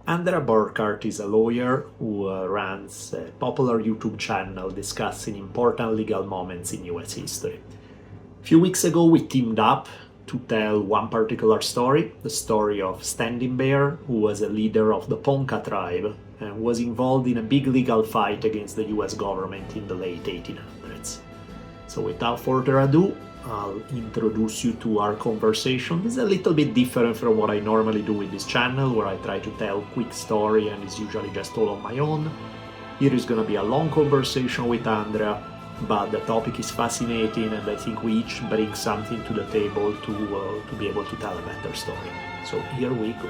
Andrea Burkhart is a lawyer who runs a popular YouTube channel discussing important legal moments in US history. A few weeks ago, we teamed up to tell one particular story, the story of Standing Bear, who was a leader of the Ponca tribe and was involved in a big legal fight against the US government in the late 1800s. So without further ado, I'll introduce you to our conversation. This is a little bit different from what I normally do with this channel, where I try to tell a quick story and it's usually just all on my own. Here is going to be a long conversation with Andrea, but the topic is fascinating and I think we each bring something to the table to be able to tell a better story. So here we go.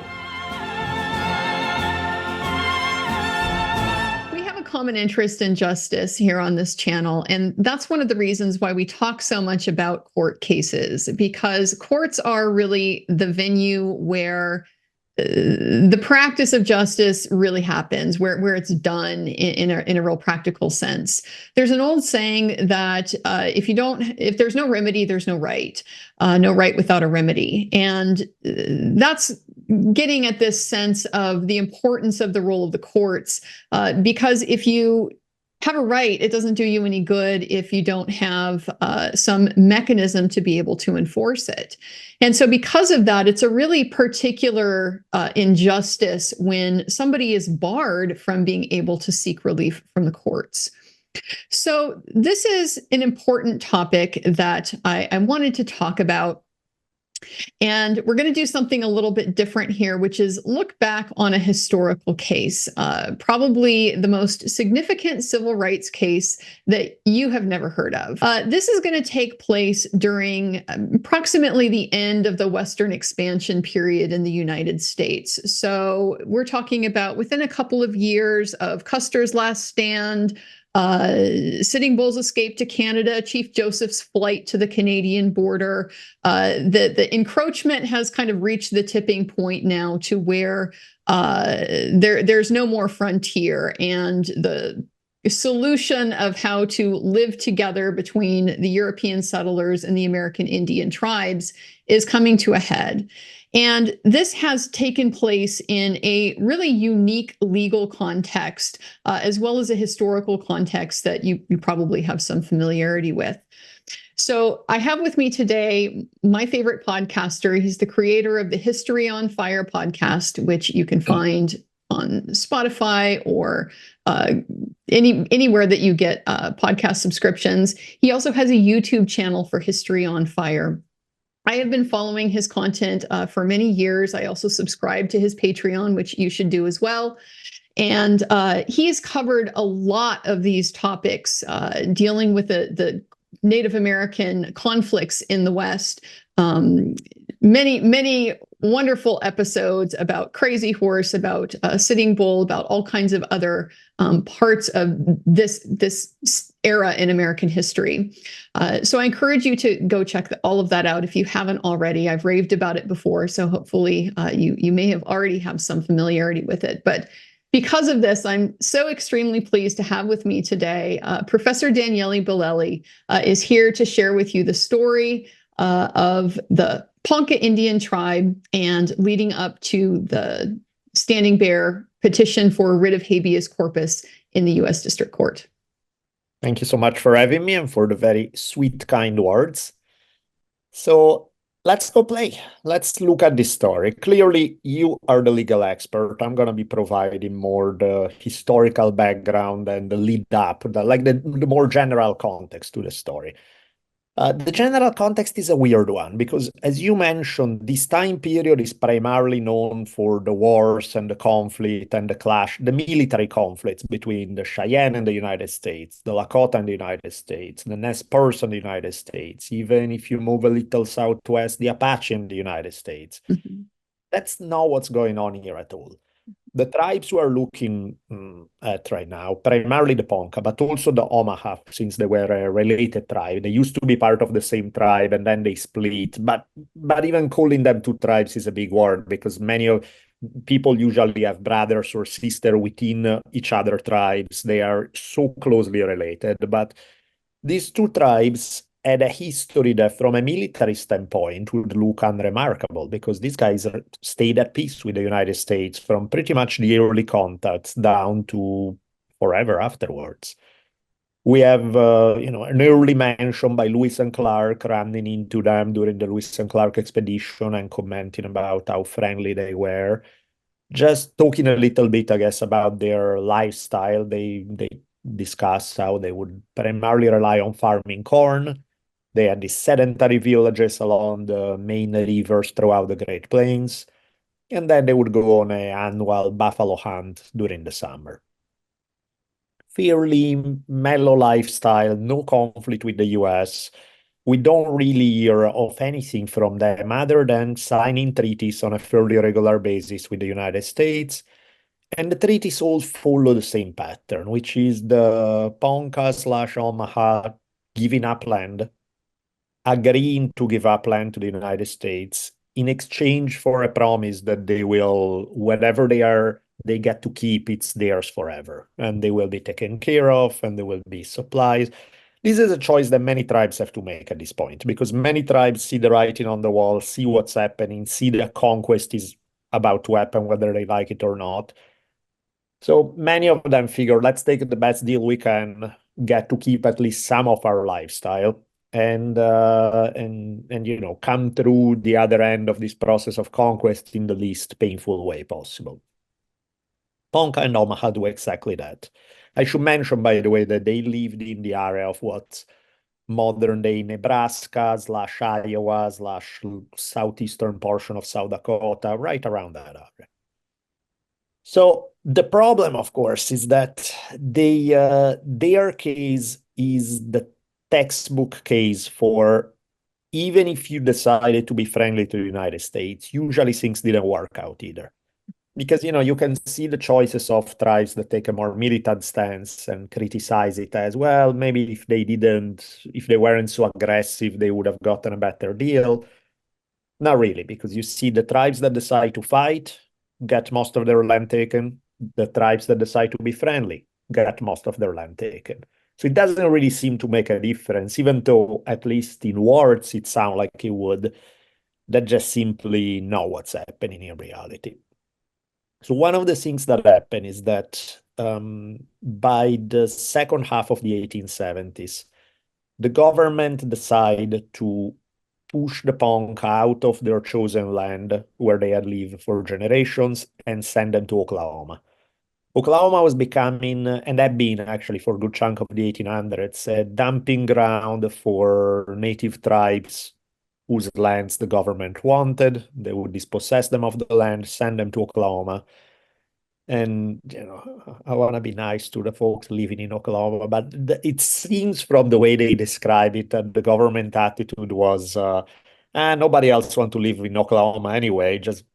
Common interest in justice here on this channel, and that's one of the reasons why we talk so much about court cases, because courts are really the venue where the practice of justice really happens, where it's done in a real practical sense. There's an old saying that if there's no remedy, there's no right. No right without a remedy, and that's getting at this sense of the importance of the role of the courts, because if you have a right, it doesn't do you any good if you don't have some mechanism to be able to enforce it. And so because of that, it's a really particular injustice when somebody is barred from being able to seek relief from the courts. So this is an important topic that I wanted to talk about. And we're going to do something a little bit different here, which is look back on a historical case, probably the most significant civil rights case that you have never heard of. This is going to take place during approximately the end of the Western expansion period in the United States. So we're talking about within a couple of years of Custer's last stand, Sitting Bull's escape to Canada, Chief Joseph's flight to the Canadian border. The encroachment has kind of reached the tipping point now to where there's no more frontier, and the solution of how to live together between the European settlers and the American Indian tribes is coming to a head. And this has taken place in a really unique legal context, as well as a historical context that you probably have some familiarity with. So I have with me today my favorite podcaster. He's the creator of the History on Fire podcast, which you can find on Spotify or anywhere that you get podcast subscriptions. He also has a YouTube channel for History on Fire. I have been following his content for many years. I also subscribe to his Patreon, which you should do as well. And he's covered a lot of these topics dealing with the Native American conflicts in the West. Many wonderful episodes about Crazy Horse, about Sitting Bull, about all kinds of other parts of this era in American history. So I encourage you to go check all of that out if you haven't already. I've raved about it before, so hopefully you may have already have some familiarity with it. But because of this, I'm so extremely pleased to have with me today Professor Daniele Bolelli is here to share with you the story of the Ponca Indian tribe and leading up to the Standing Bear petition for a writ of habeas corpus in the U.S. District Court. Thank you so much for having me and for the very sweet, kind words. So let's go play. Let's look at this story. Clearly, you are the legal expert. I'm going to be providing more the historical background and the lead up, the more general context to the story. The general context is a weird one because, as you mentioned, this time period is primarily known for the wars and the conflict and the military conflicts between the Cheyenne and the United States, the Lakota and the United States, the Nez Perce and the United States, even if you move a little southwest, the Apache in the United States. Mm-hmm. That's not what's going on here at all. The tribes we are looking at right now, primarily the Ponca, but also the Omaha, since they were a related tribe. They used to be part of the same tribe, and then they split. But even calling them two tribes is a big word, because many of people usually have brothers or sisters within each other tribes. They are so closely related. But these two tribes had a history that, from a military standpoint, would look unremarkable because these guys stayed at peace with the United States from pretty much the early contacts down to forever afterwards. We have, an early mention by Lewis and Clark running into them during the Lewis and Clark expedition and commenting about how friendly they were. Just talking a little bit, I guess, about their lifestyle. They discuss how they would primarily rely on farming corn. They had these sedentary villages along the main rivers throughout the Great Plains, and then they would go on an annual buffalo hunt during the summer. Fairly mellow lifestyle, no conflict with the US. We don't really hear of anything from them other than signing treaties on a fairly regular basis with the United States. And the treaties all follow the same pattern, which is the Ponca/Omaha giving up land, agreeing to give up land to the United States in exchange for a promise that they will, whatever they get to keep, it's theirs forever. And they will be taken care of, and there will be supplies. This is a choice that many tribes have to make at this point, because many tribes see the writing on the wall, see what's happening, see the conquest is about to happen, whether they like it or not. So many of them figure, let's take the best deal we can, get to keep at least some of our lifestyle, and come through the other end of this process of conquest in the least painful way possible. Ponca and Omaha do exactly that. I should mention, by the way, that they lived in the area of what's modern-day Nebraska/Iowa/southeastern portion of South Dakota, right around that area. So the problem, of course, is that their case is the textbook case for, even if you decided to be friendly to the United States, usually things didn't work out either. Because, you can see the choices of tribes that take a more militant stance and criticize it as well. Maybe if they weren't so aggressive, they would have gotten a better deal. Not really, because you see the tribes that decide to fight get most of their land taken. The tribes that decide to be friendly get most of their land taken. So it doesn't really seem to make a difference, even though at least in words it sounds like it would. That just simply not what's happening in reality. So one of the things that happen is that by the second half of the 1870s, the government decided to push the Ponca out of their chosen land where they had lived for generations and send them to Oklahoma. Oklahoma was becoming, and had been actually for a good chunk of the 1800s, a dumping ground for native tribes whose lands the government wanted. They would dispossess them of the land, send them to Oklahoma. And, I want to be nice to the folks living in Oklahoma, but it seems from the way they describe it that the government attitude was, nobody else wants to live in Oklahoma anyway. Just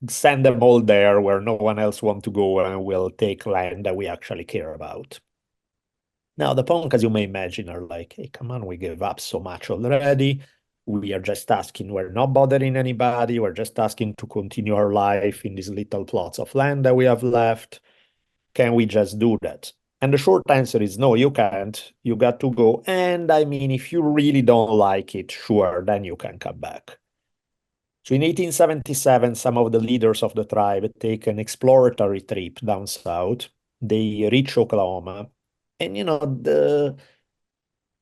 send them all there where no one else wants to go, and we'll take land that we actually care about. Now, the Ponca, as you may imagine, are like, hey, come on, we gave up so much already. We are just asking, we're not bothering anybody. We're just asking to continue our life in these little plots of land that we have left. Can we just do that? And the short answer is no, you can't. You got to go. And I mean, if you really don't like it, sure, then you can come back. So in 1877, some of the leaders of the tribe take an exploratory trip down south. They reach Oklahoma. And,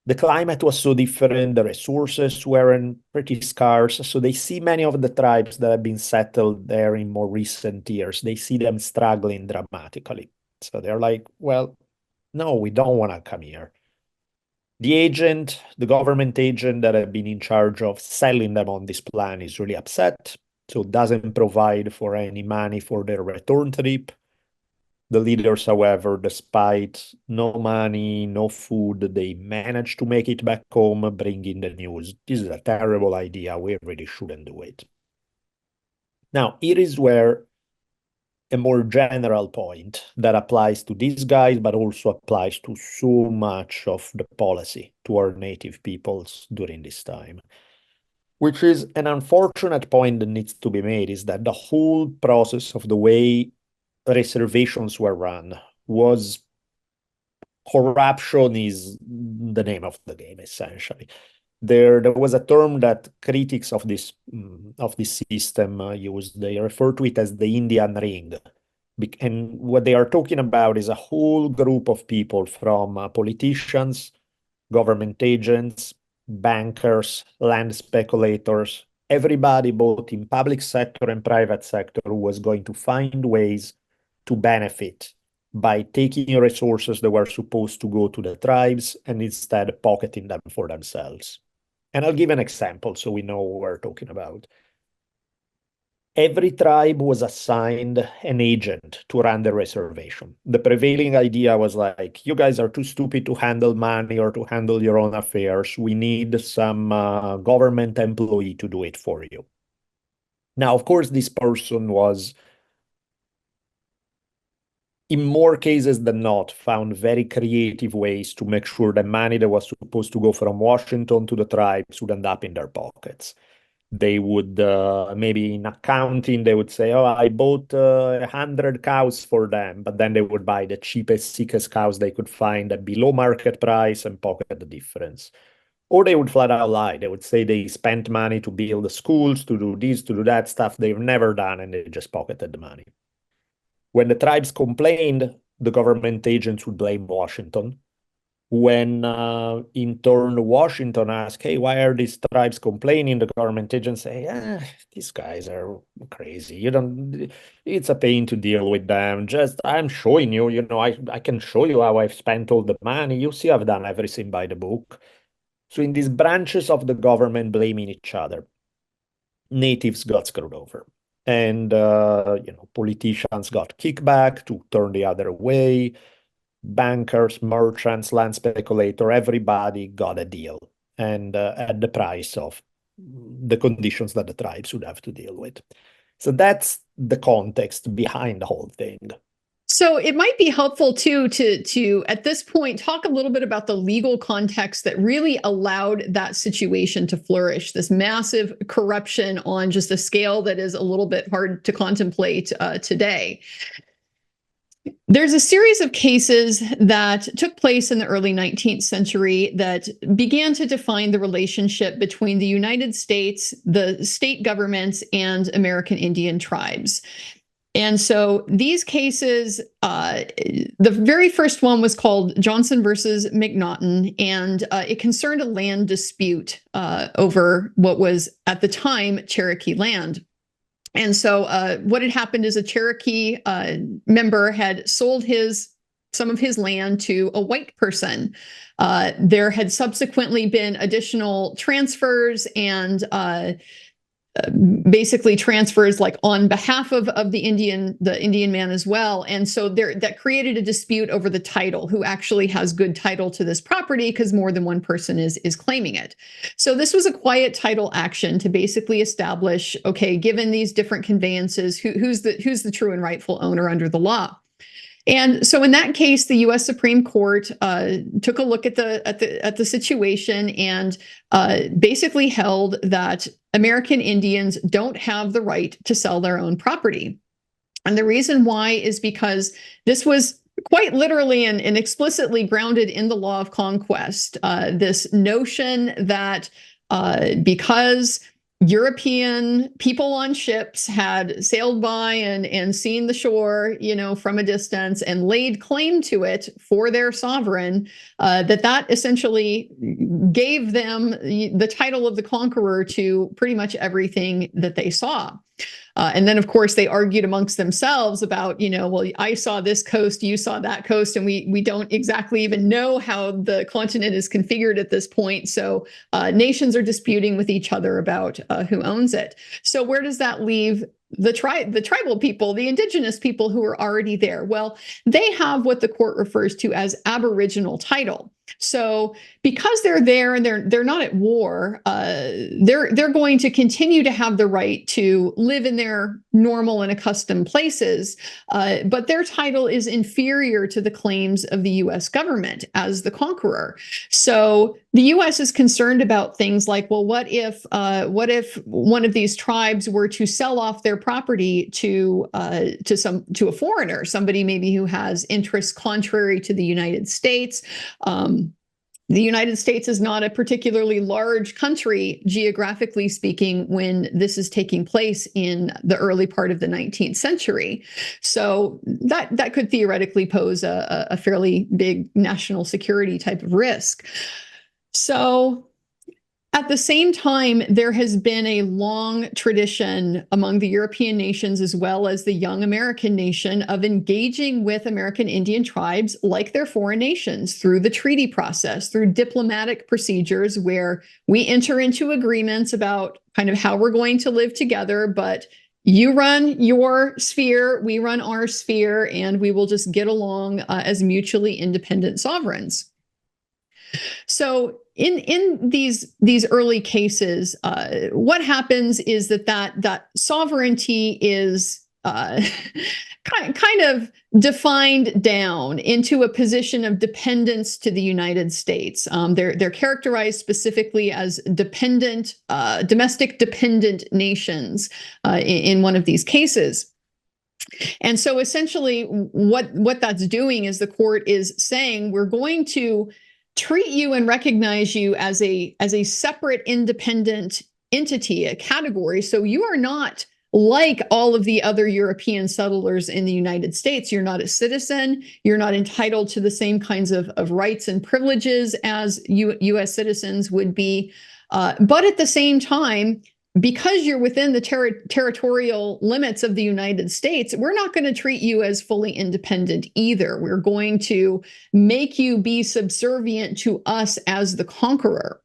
the climate was so different, the resources weren't pretty scarce. So they see many of the tribes that have been settled there in more recent years. They see them struggling dramatically. So they're like, well, no, we don't want to come here. The government agent that had been in charge of selling them on this plan is really upset. So doesn't provide for any money for their return trip. The leaders, however, despite no money, no food, they managed to make it back home, bringing the news. This is a terrible idea. We really shouldn't do it. Now, here is where a more general point that applies to these guys, but also applies to so much of the policy toward native peoples during this time, which is an unfortunate point that needs to be made, is that the whole process of the way reservations were run was corruption is the name of the game, essentially. There was a term that critics of this system used. They refer to it as the Indian ring. And what they are talking about is a whole group of people from politicians, government agents, bankers, land speculators, everybody both in public sector and private sector who was going to find ways to benefit by taking resources that were supposed to go to the tribes and instead pocketing them for themselves. And I'll give an example so we know what we're talking about. Every tribe was assigned an agent to run the reservation. The prevailing idea was like, you guys are too stupid to handle money or to handle your own affairs. We need some government employee to do it for you. Now, of course, this person was, in more cases than not, found very creative ways to make sure the money that was supposed to go from Washington to the tribes would end up in their pockets. They would, maybe in accounting, they would say, oh, I bought 100 cows for them, but then they would buy the cheapest, sickest cows they could find at below market price and pocket the difference. Or they would flat out lie. They would say they spent money to build the schools, to do this, to do that stuff they've never done, and they just pocketed the money. When the tribes complained, the government agents would blame Washington. When in turn Washington asked, hey, why are these tribes complaining? The government agents say, these guys are crazy. It's a pain to deal with them. Just, I'm showing you, I can show you how I've spent all the money. You see, I've done everything by the book. So in these branches of the government blaming each other, natives got screwed over. And, politicians got kickback to turn the other way. Bankers, merchants, land speculator, everybody got a deal. And at the price of the conditions that the tribes would have to deal with. So that's the context behind the whole thing. So it might be helpful too to at this point talk a little bit about the legal context that really allowed that situation to flourish, this massive corruption on just a scale that is a little bit hard to contemplate today. There's a series of cases that took place in the early 19th century that began to define the relationship between the United States, the state governments, and American Indian tribes. And so these cases, the very first one was called Johnson versus McNaughton, and it concerned a land dispute over what was at the time Cherokee land. And so what had happened is a Cherokee member had sold some of his land to a white person. There had subsequently been additional transfers and basically transfers like on behalf of the Indian man as well. And so that created a dispute over the title, who actually has good title to this property, because more than one person is claiming it. So this was a quiet title action to basically establish, okay, given these different conveyances, who's the true and rightful owner under the law. And so in that case, the U.S. Supreme Court took a look at the situation and basically held that American Indians don't have the right to sell their own property. And the reason why is because this was quite literally and explicitly grounded in the law of conquest. This notion that because European people on ships had sailed by and seen the shore, from a distance and laid claim to it for their sovereign, that essentially gave them the title of the conqueror to pretty much everything that they saw. And then, of course, they argued amongst themselves about, well, I saw this coast, you saw that coast, and we don't exactly even know how the continent is configured at this point. So nations are disputing with each other about who owns it. So where does that leave the tribal people, the indigenous people who are already there? Well, they have what the court refers to as aboriginal title. So because they're there and they're not at war, they're going to continue to have the right to live in their normal and accustomed places, but their title is inferior to the claims of the U.S. government as the conqueror. So the U.S. is concerned about things like, well, what if one of these tribes were to sell off their property to a foreigner, somebody maybe who has interests contrary to the United States? the United States is not a particularly large country, geographically speaking, when this is taking place in the early part of the 19th century. So that could theoretically pose a fairly big national security type of risk. So at the same time, there has been a long tradition among the European nations, as well as the young American nation, of engaging with American Indian tribes like their foreign nations through the treaty process, through diplomatic procedures where we enter into agreements about kind of how we're going to live together, but you run your sphere, we run our sphere, and we will just get along as mutually independent sovereigns. So in these early cases, what happens is that sovereignty is kind of defined down into a position of dependence to the United States. They're characterized specifically as domestic dependent nations in one of these cases. And so essentially what that's doing is the court is saying, we're going to treat you and recognize you as a separate independent entity, a category. So you are not like all of the other European settlers in the United States. You're not a citizen. You're not entitled to the same kinds of rights and privileges as U.S. citizens would be. But at the same time, because you're within the territorial limits of the United States, we're not going to treat you as fully independent either. We're going to make you be subservient to us as the conqueror.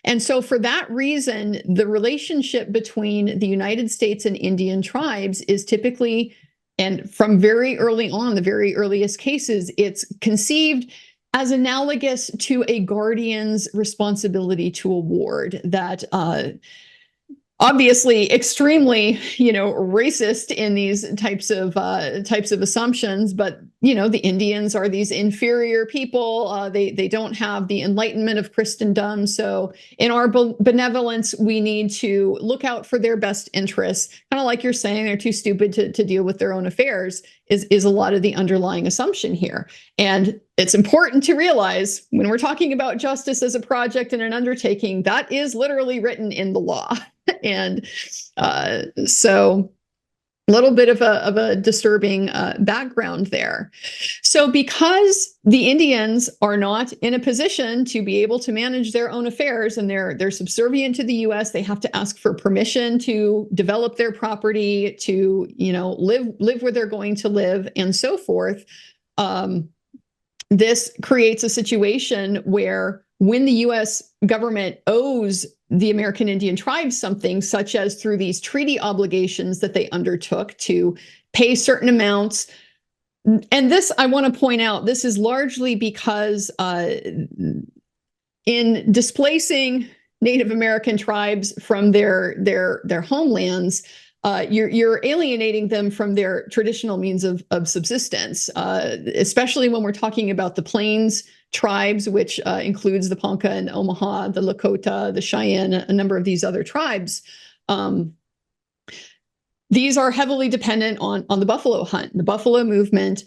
And so for that reason, the relationship between the United States and Indian tribes is typically, and from very early on, the very earliest cases, it's conceived as analogous to a guardian's responsibility to a ward, that obviously extremely, racist in these types of assumptions. But the Indians are these inferior people. They don't have the enlightenment of Christendom. So in our benevolence, we need to look out for their best interests. Kind of like you're saying, they're too stupid to deal with their own affairs. Is a lot of the underlying assumption here. And it's important to realize when we're talking about justice as a project and an undertaking, that is literally written in the law. And so a little bit of a disturbing background there. So because the Indians are not in a position to be able to manage their own affairs, and they're subservient to the U.S., they have to ask for permission to develop their property, to live where they're going to live, and so forth. This creates a situation where when the U.S. government owes the American Indian tribes something, such as through these treaty obligations that they undertook to pay certain amounts. And this, I want to point out, this is largely because in displacing Native American tribes from their homelands, you're alienating them from their traditional means of subsistence, especially when we're talking about the Plains tribes, which includes the Ponca and Omaha, the Lakota, the Cheyenne, a number of these other tribes. These are heavily dependent on the buffalo hunt, the buffalo movement.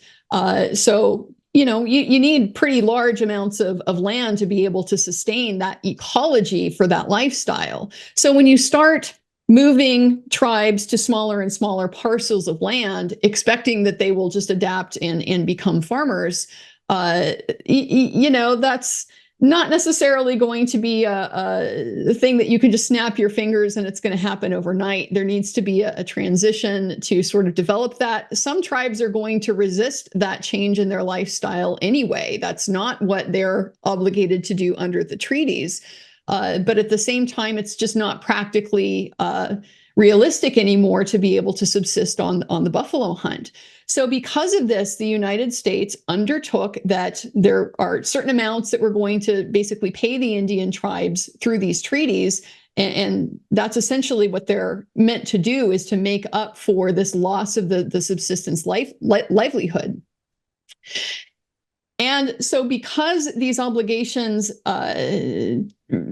So you need pretty large amounts of land to be able to sustain that ecology for that lifestyle. So when you start moving tribes to smaller and smaller parcels of land, expecting that they will just adapt and become farmers, that's not necessarily going to be a thing that you can just snap your fingers and it's going to happen overnight. There needs to be a transition to sort of develop that. Some tribes are going to resist that change in their lifestyle anyway. That's not what they're obligated to do under the treaties. But at the same time, it's just not practically realistic anymore to be able to subsist on the buffalo hunt. So because of this, the United States undertook that there are certain amounts that we're going to basically pay the Indian tribes through these treaties. And that's essentially what they're meant to do, is to make up for this loss of the subsistence livelihood. And so because these obligations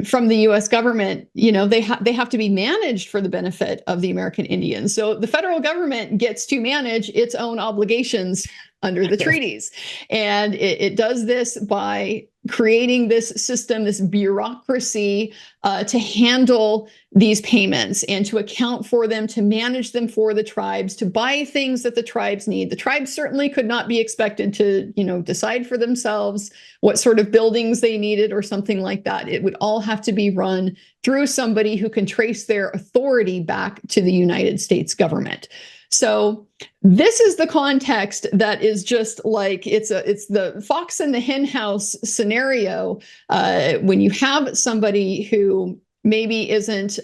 from the U.S. government, they have to be managed for the benefit of the American Indians. So the federal government gets to manage its own obligations under the treaties. And it does this by creating this system, this bureaucracy to handle these payments and to account for them, to manage them for the tribes, to buy things that the tribes need. The tribes certainly could not be expected to, decide for themselves what sort of buildings they needed or something like that. It would all have to be run through somebody who can trace their authority back to the United States government. So this is the context that is just like it's the fox in the hen house scenario when you have somebody who maybe isn't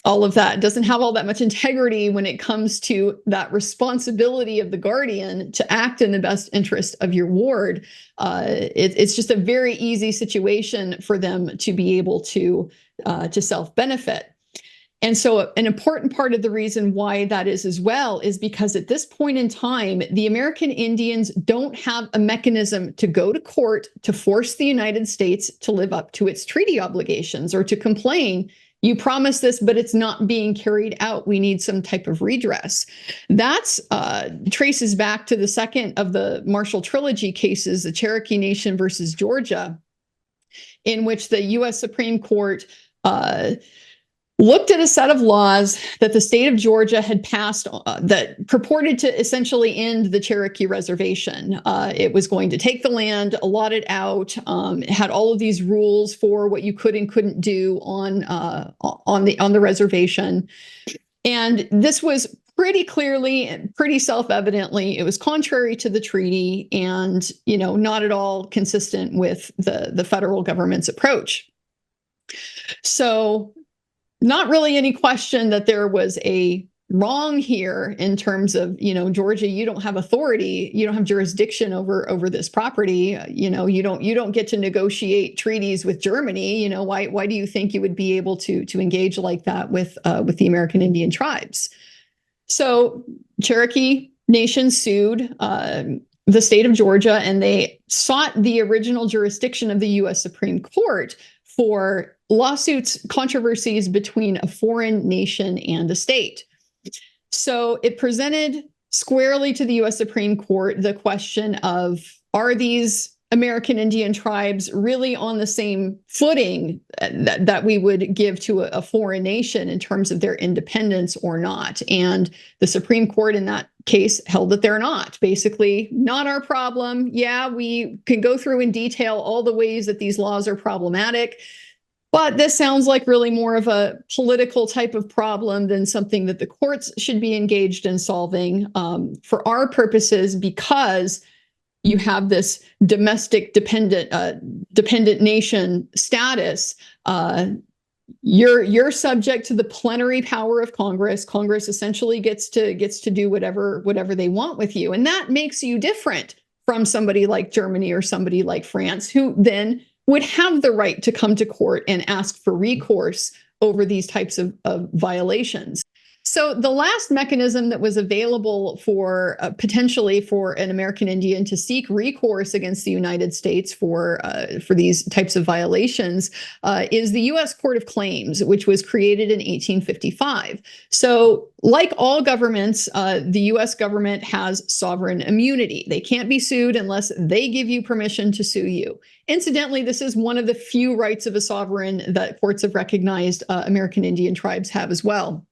all of that, doesn't have all that much integrity when it comes to that responsibility of the guardian to act in the best interest of your ward. It's just a very easy situation for them to be able to self-benefit. And so an important part of the reason why that is as well is because at this point in time, the American Indians don't have a mechanism to go to court to force the United States to live up to its treaty obligations or to complain, you promised this, but it's not being carried out. We need some type of redress. That traces back to the second of the Marshal Trilogy cases, the Cherokee Nation versus Georgia, in which the U.S. Supreme Court looked at a set of laws that the state of Georgia had passed that purported to essentially end the Cherokee reservation. It was going to take the land, allot it out, it had all of these rules for what you could and couldn't do on the reservation. And this was pretty clearly and pretty self-evidently, it was contrary to the treaty and, not at all consistent with the federal government's approach. So not really any question that there was a wrong here in terms of, Georgia, you don't have authority, you don't have jurisdiction over this property. You don't get to negotiate treaties with Germany. Why do you think you would be able to engage like that with the American Indian tribes? So Cherokee Nation sued the state of Georgia, and they sought the original jurisdiction of the U.S. Supreme Court for lawsuits, controversies between a foreign nation and a state. So it presented squarely to the U.S. Supreme Court the question of, are these American Indian tribes really on the same footing that we would give to a foreign nation in terms of their independence or not? And the Supreme Court in that case held that they're not. Basically, not our problem. Yeah, we can go through in detail all the ways that these laws are problematic, but this sounds like really more of a political type of problem than something that the courts should be engaged in solving for our purposes, because you have this domestic dependent nation status. You're subject to the plenary power of Congress. Congress essentially gets to do whatever they want with you, and that makes you different from somebody like Germany or somebody like France, who then would have the right to come to court and ask for recourse over these types of violations. So the last mechanism that was available for potentially for an American Indian to seek recourse against the United States for these types of violations is the U.S. Court of Claims, which was created in 1855. So like all governments, the U.S. government has sovereign immunity. They can't be sued unless they give you permission to sue you. Incidentally, this is one of the few rights of a sovereign that courts have recognized American Indian tribes have as well.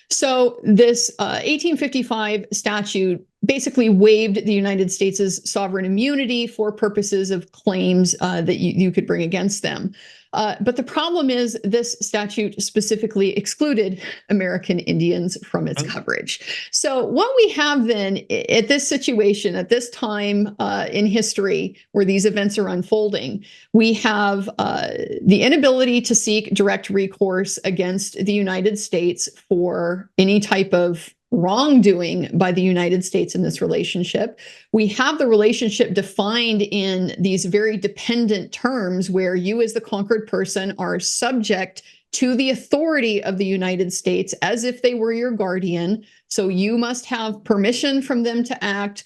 So this 1855 statute basically waived the United States' sovereign immunity for purposes of claims that you could bring against them. But the problem is this statute specifically excluded American Indians from its coverage. So what we have then at this situation, at this time in history where these events are unfolding, we have the inability to seek direct recourse against the United States for any type of wrongdoing by the United States in this relationship. We have the relationship defined in these very dependent terms where you as the conquered person are subject to the authority of the United States as if they were your guardian. So you must have permission from them to act,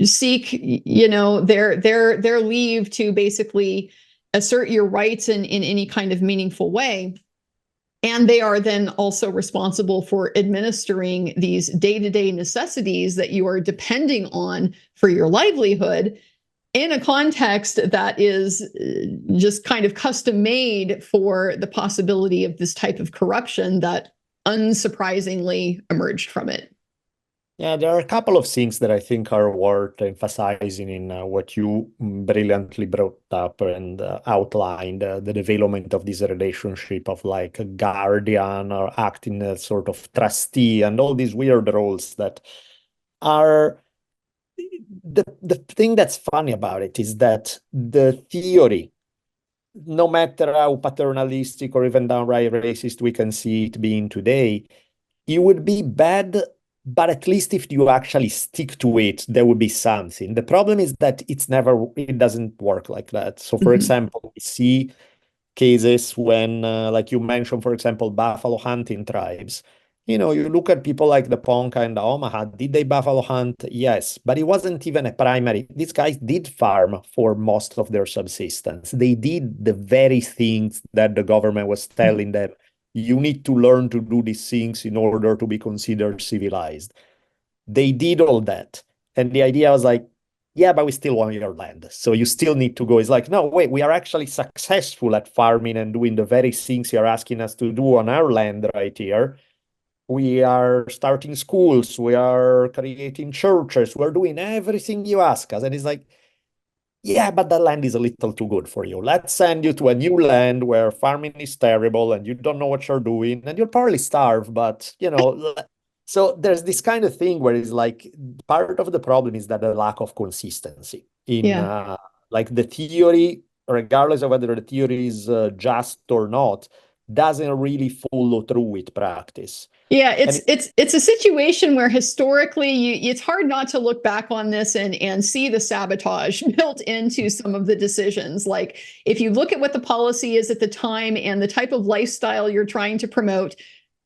seek, their leave to basically assert your rights in any kind of meaningful way. And they are then also responsible for administering these day-to-day necessities that you are depending on for your livelihood in a context that is just kind of custom made for the possibility of this type of corruption that unsurprisingly emerged from it. Yeah, there are a couple of things that I think are worth emphasizing in what you brilliantly brought up and outlined, the development of this relationship of like a guardian or acting as sort of trustee and all these weird roles that are the thing that's funny about it is that the theory, no matter how paternalistic or even downright racist we can see it being today, it would be bad, but at least if you actually stick to it, there would be something. The problem is that it doesn't work like that. So, for example, we see cases when, like you mentioned, for example, buffalo hunting tribes. You know, you look at people like the Ponca and the Omaha, did they buffalo hunt? Yes, but it wasn't even a primary. These guys did farm for most of their subsistence. They did the very things that the government was telling them. You need to learn to do these things in order to be considered civilized. They did all that. And the idea was like, yeah, but we still want your land. So you still need to go. It's like, no, wait, we are actually successful at farming and doing the very things you're asking us to do on our land right here. We are starting schools. We are creating churches. We're doing everything you ask us. And it's like, yeah, but the land is a little too good for you. Let's send you to a new land where farming is terrible and you don't know what you're doing and you'll probably starve, but you know, so there's this kind of thing where it's like part of the problem is that the lack of consistency in like the theory, regardless of whether the theory is just or not, doesn't really follow through with practice. Yeah, it's a situation where historically it's hard not to look back on this and see the sabotage built into some of the decisions. Like if you look at what the policy is at the time and the type of lifestyle you're trying to promote,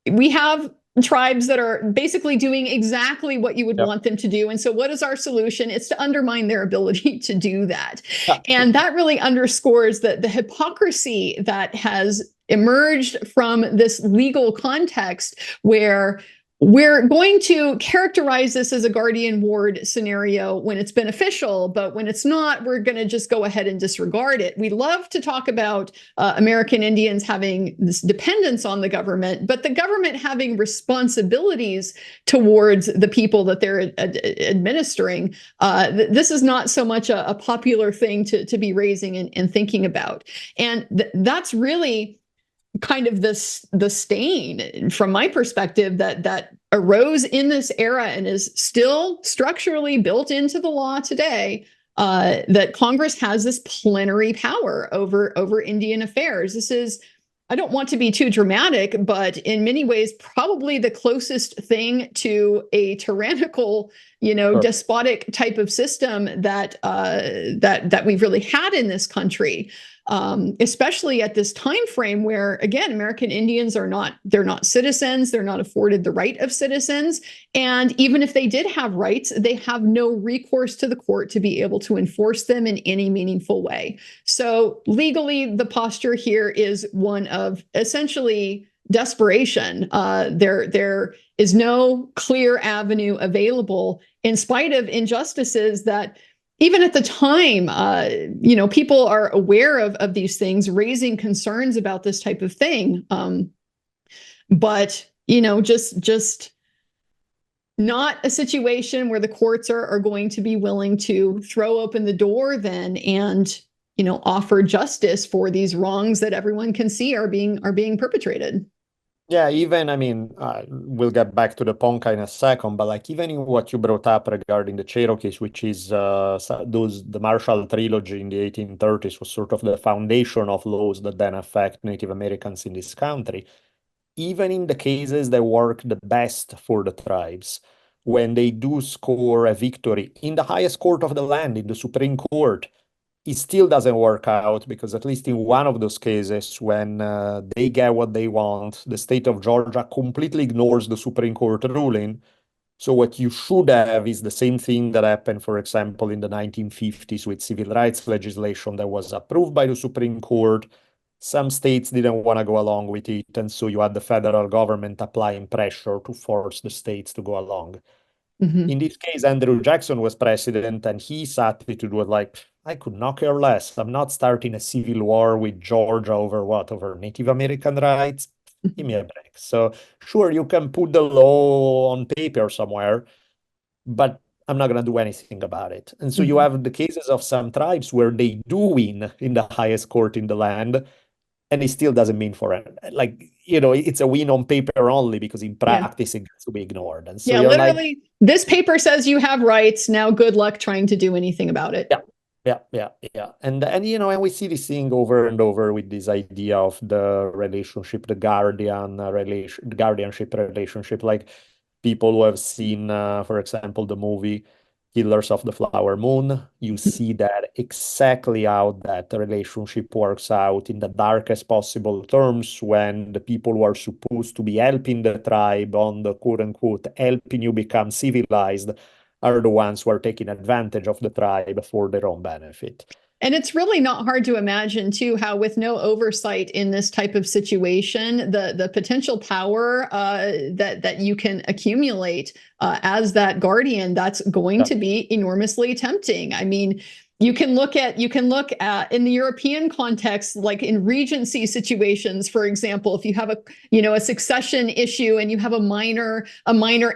we have tribes that are basically doing exactly what you would want them to do. And so what is our solution? It's to undermine their ability to do that. And that really underscores the hypocrisy that has emerged from this legal context where we're going to characterize this as a guardian ward scenario when it's beneficial, but when it's not, we're going to just go ahead and disregard it. We love to talk about American Indians having this dependence on the government, but the government having responsibilities towards the people that they're administering. This is not so much a popular thing to be raising and thinking about. And that's really kind of the stain from my perspective that arose in this era and is still structurally built into the law today, that Congress has this plenary power over Indian affairs. This is, I don't want to be too dramatic, but in many ways probably the closest thing to a tyrannical, despotic type of system that we've really had in this country. Especially at this time frame where, again, American Indians they're not citizens, they're not afforded the right of citizens, and even if they did have rights, they have no recourse to the court to be able to enforce them in any meaningful way. So legally, the posture here is one of essentially desperation. There is no clear avenue available in spite of injustices that even at the time, people are aware of these things, raising concerns about this type of thing. But, just not a situation where the courts are going to be willing to throw open the door then and, offer justice for these wrongs that everyone can see are being perpetrated. Yeah, even, I mean, we'll get back to the Ponca in a second, but like even in what you brought up regarding the Cherokees, which is the Marshal Trilogy in the 1830s was sort of the foundation of laws that then affect Native Americans in this country. Even in the cases that work the best for the tribes, when they do score a victory in the highest court of the land, in the Supreme Court, it still doesn't work out because at least in one of those cases, when they get what they want, the state of Georgia completely ignores the Supreme Court ruling. So what you should have is the same thing that happened, for example, in the 1950s with civil rights legislation that was approved by the Supreme Court, Some states didn't want to go along with it, and so you had the federal government applying pressure to force the states to go along. Hmm. In this case, Andrew Jackson was president, and his attitude was like, I could not care less. I'm not starting a civil war with Georgia over what? Over Native American rights? Give me a break. So, sure, you can put the law on paper somewhere, but I'm not going to do anything about it. And so you Hmm. have the cases of some tribes where they do win in the highest court in the land, and it still doesn't mean for it. Like, it's a win on paper only because in Yeah. practice it gets to be ignored. And so Yeah, you're like, literally, this paper says you have rights. Now, good luck trying to do anything about it. yeah, yeah, yeah, yeah. And we see this thing over and over with this idea of the relationship, the guardianship relationship. Like people who have seen, for example, the movie Killers of the Flower Moon, you see that exactly how that relationship works out in the darkest possible terms when the people who are supposed to be helping the tribe on the quote unquote helping you become civilized are the ones who are taking advantage of the tribe for their own benefit. And it's really not hard to imagine, too, how with no oversight in this type of situation, the potential power that you can accumulate as that guardian, that's going Yeah. to be enormously tempting. I mean, you can look at in the European context, like in regency situations, for example, if you have a succession issue and you have a minor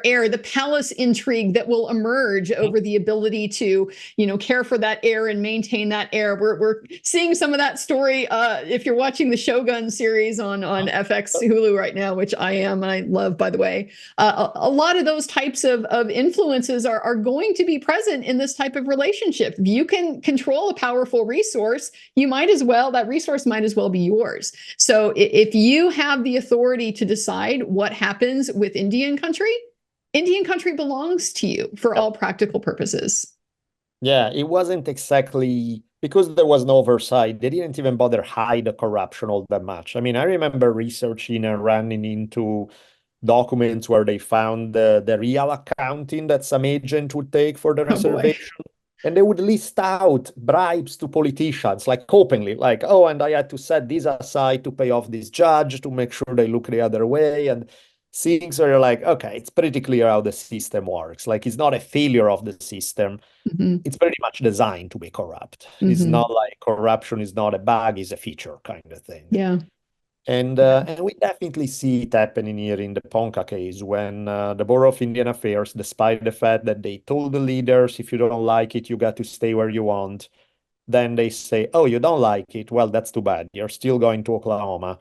heir, the palace intrigue that will emerge over the ability to care for that heir and maintain that heir. We're seeing some of that story if you're watching the Shogun series on FX Hulu right now, which I am, and I love, by the way. A lot of those types of influences are going to be present in this type of relationship. If you can control a powerful resource, that resource might as well be yours. So if you have the authority to decide what happens with Indian country belongs to you for all practical purposes. Yeah, it wasn't exactly because there was no oversight. They didn't even bother hide the corruption all that much. I mean, I remember researching and running into documents where they found the real accounting that some agent would take for the Oh boy. reservation. And they would list out bribes to politicians, like openly, like, oh, and I had to set this aside to pay off this judge to make sure they look the other way. And things where you're like, okay, it's pretty clear how the system works. Like, it's not a failure of the system. Mm-hmm. It's pretty much designed to be corrupt. It's Mm-hmm. not like corruption is not a bug, it's a feature kind of thing. Yeah. And Yeah. and we definitely see it happening here in the Ponca case when the Bureau of Indian Affairs, despite the fact that they told the leaders, if you don't like it, you got to stay where you want, then they say, oh, you don't like it? Well, that's too bad. You're still going to Oklahoma.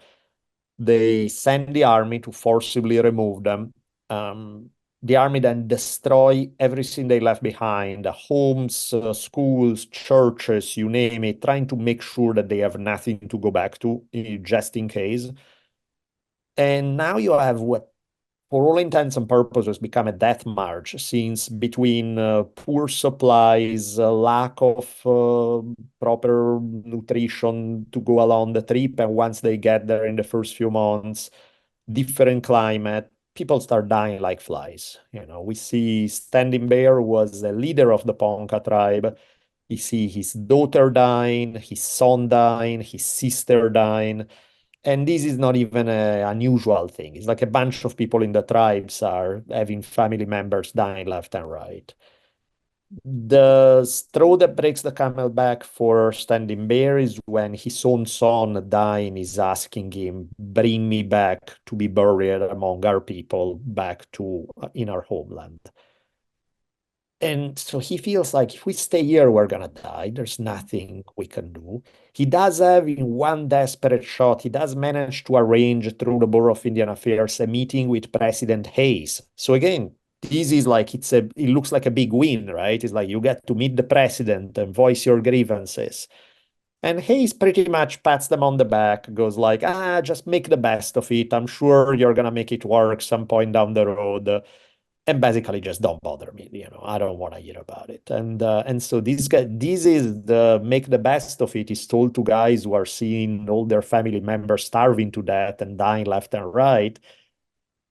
They send the army to forcibly remove them. Um, the army then destroy everything they left behind, the homes, schools, churches, you name it, trying to make sure that they have nothing to go back to, just in case. And now you have what, for all intents and purposes, become a death march, since between poor supplies, lack of proper nutrition to go along the trip, and once they get there in the first few months, different climate, people start dying like flies. We see Standing Bear was a leader of the Ponca tribe. You see his daughter dying, his son dying, his sister dying. And this is not even an unusual thing. It's like a bunch of people in the tribes are having family members dying left and right. The straw that breaks the camel back for Standing Bear is when his own son dying is asking him, bring me back to be buried among our people, back to in our homeland. And so he feels like if we stay here, we're gonna die. There's nothing we can do. He does have, in one desperate shot, he does manage to arrange through the Bureau of Indian Affairs a meeting with President Hayes. So again, this is like it looks like a big win, right? It's like you get to meet the president and voice your grievances. And Hayes pretty much pats them on the back, goes like, just make the best of it. I'm sure you're gonna make it work some point down the road, and basically just don't bother me. I don't want to hear about it. And so this is the make the best of it is told to guys who are seeing all their family members starving to death and dying left and right.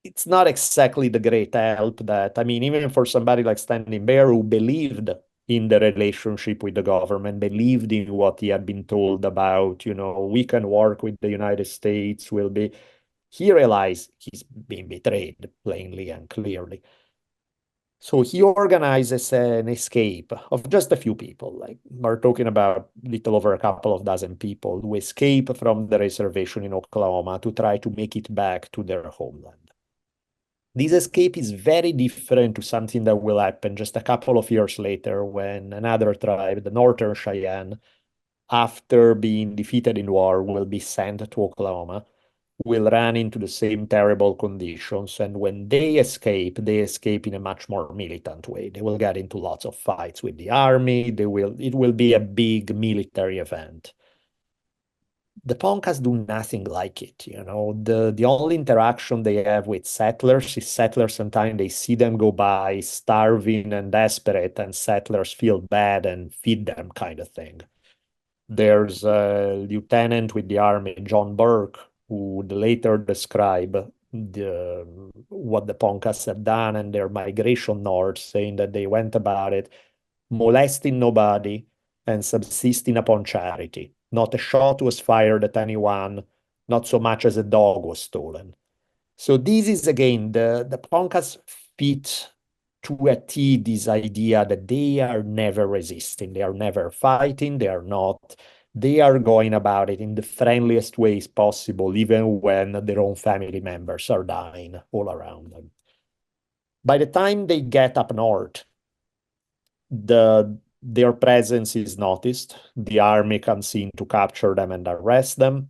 It's not exactly the great help that, I mean, even for somebody like Standing Bear who believed in the relationship with the government, believed in what he had been told about, we can work with the United States, he realized he's being betrayed plainly and clearly. So he organizes an escape of just a few people. Like we're talking about little over a couple of dozen people who escape from the reservation in Oklahoma to try to make it back to their homeland. This escape is very different to something that will happen just a couple of years later when another tribe, the Northern Cheyenne, after being defeated in war, will be sent to Oklahoma, will run into the same terrible conditions. And when they escape in a much more militant way. They will get into lots of fights with the army. It will be a big military event. The Poncas do nothing like it. The only interaction they have with settlers is settlers sometimes they see them go by starving and desperate, and settlers feel bad and feed them, kind of thing. There's a lieutenant with the army, John Burke, who would later describe what the Poncas had done and their migration north, saying that they went about it molesting nobody and subsisting upon charity. Not a shot was fired at anyone, not so much as a dog was stolen. So this is, again, the Poncas fit to a T this idea that they are never resisting, they are never fighting, they are going about it in the friendliest ways possible, even when their own family members are dying all around them. By the time they get up north, their presence is noticed. The army comes in to capture them and arrest them.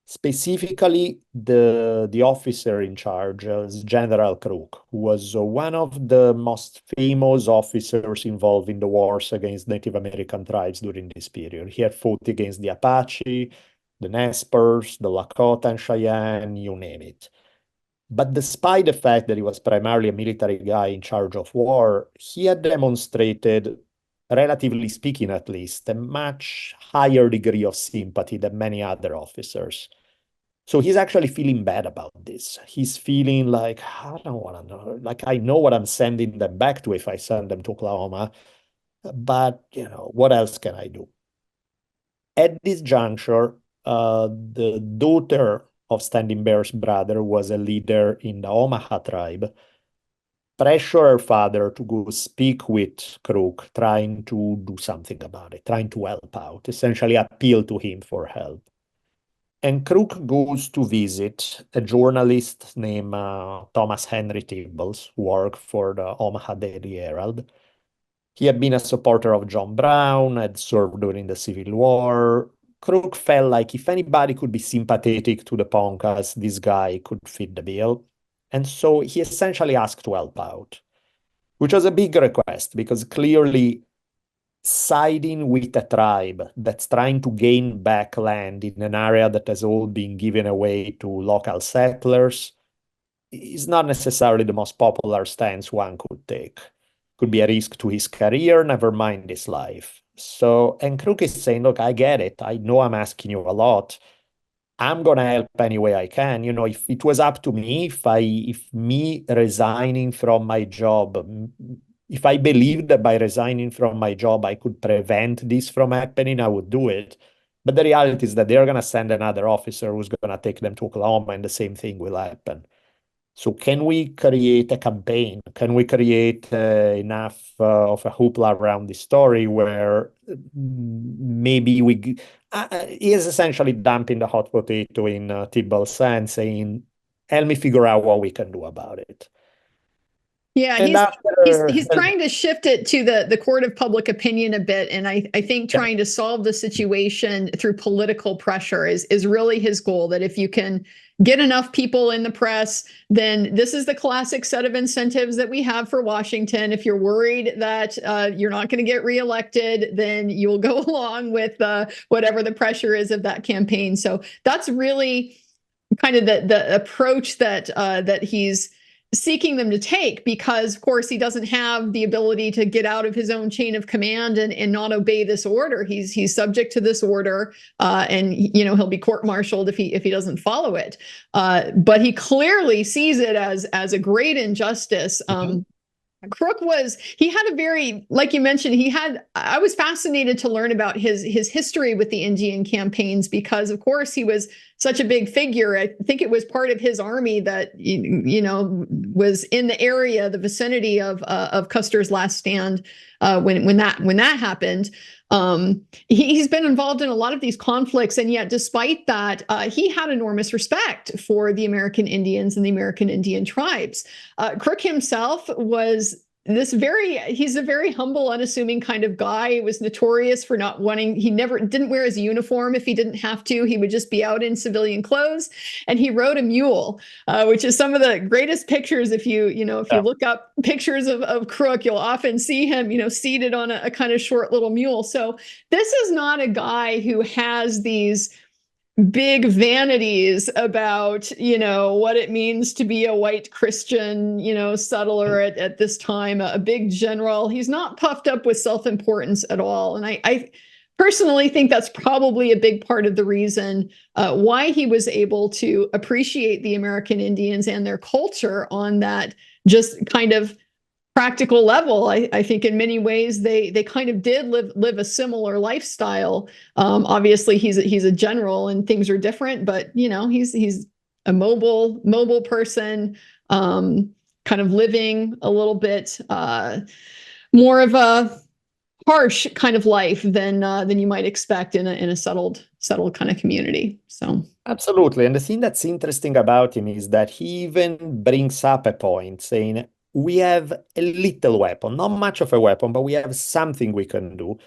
Specifically, the officer in charge is General Crook, who was one of the most famous officers involved in the wars against Native American tribes during this period. He had fought against the Apache, the Nez Perce, the Lakota and Cheyenne, you name it. But despite the fact that he was primarily a military guy in charge of war, he had demonstrated, relatively speaking at least, a much higher degree of sympathy than many other officers. So he's actually feeling bad about this. He's feeling like, I don't want to know, like I know what I'm sending them back to if I send them to Oklahoma, but what else can I do? At this juncture, the daughter of Standing Bear's brother was a leader in the Omaha tribe, pressure her father to go speak with Crook, trying to do something about it, trying to help out, essentially appeal to him for help. And Crook goes to visit a journalist named Thomas Henry Tibbles, who worked for the Omaha Daily Herald. He had been a supporter of John Brown, had served during the Civil War. Crook felt like if anybody could be sympathetic to the Poncas, this guy could fit the bill. And so he essentially asked to help out, which was a big request because clearly siding with a tribe that's trying to gain back land in an area that has all been given away to local settlers is not necessarily the most popular stance one could take. Could be a risk to his career, never mind his life. So, and Crook is saying, look, I get it. I know I'm asking you a lot. I'm gonna help any way I can. If it was up to me, if me resigning from my job, if I believed that by resigning from my job I could prevent this from happening, I would do it. But the reality is that they're gonna send another officer who's gonna take them to Oklahoma, and the same thing will happen. So can we create a campaign? Can we create enough of a hoopla around the story where maybe he is essentially dumping the hot potato in Tibble's hand, saying, help me figure out what we can do about it. Yeah, And he's trying to shift it to the court of public opinion a bit, and I think trying to solve the situation through political pressure is really his goal. That if you can get enough people in the press, then this is the classic set of incentives that we have for Washington. If you're worried that you're not going to get reelected, then you'll go along with whatever the pressure is of that campaign. So that's really kind of the approach that he's seeking them to take, because of course he doesn't have the ability to get out of his own chain of command and not obey this order. He's subject to this order, and he'll be court-martialed if he doesn't follow it. But he clearly sees it as a great injustice. Crook he had a very, like you mentioned, I was fascinated to learn about his history with the Indian campaigns because, of course, he was such a big figure. I think it was part of his army that, was in the area, the vicinity of Custer's last stand when that happened. He's been involved in a lot of these conflicts, and yet despite that, he had enormous respect for the American Indians and the American Indian tribes. Crook himself he's a very humble, unassuming kind of guy. He was notorious for not wanting, didn't wear his uniform if he didn't have to. He would just be out in civilian clothes, and he rode a mule, which is some of the greatest pictures. If you look up pictures of Crook, you'll often see him, seated on a kind of short little mule. So this is not a guy who has these big vanities about, what it means to be a white Christian, settler at this time, a big general. He's not puffed up with self-importance at all. And I personally think that's probably a big part of the reason why he was able to appreciate the American Indians and their culture on that just kind of practical level. I think in many ways they kind of did live a similar lifestyle. Obviously he's a general and things are different, but he's a mobile person, kind of living a little bit more of a harsh kind of life than you might expect in a settled kind of community. So absolutely. And the thing that's interesting about him is that he even brings up a point saying, we have a little weapon, not much of a weapon, but we have something we can do,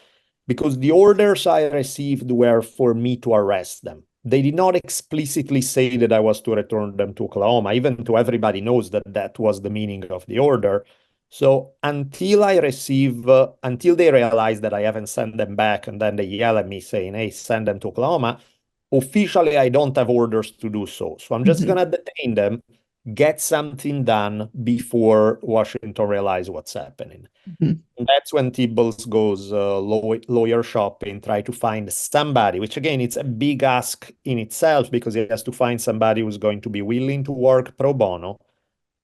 because the orders I received were for me to arrest them. They did not explicitly say that I was to return them to Oklahoma, even though everybody knows that that was the meaning of the order. So until they realize that I haven't sent them back, and then they yell at me saying, hey, send them to Oklahoma, officially I don't have orders to do so. So I'm just going to detain them, get something done before Washington realizes what's happening. And that's when Tibbles goes lawyer shopping, try to find somebody, which again, it's a big ask in itself because he has to find somebody who's going to be willing to work pro bono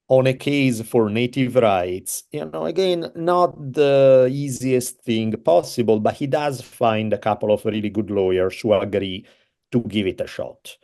on a case for native rights. Again, not the easiest thing possible, but he does find a couple of really good lawyers who agree to give it a shot.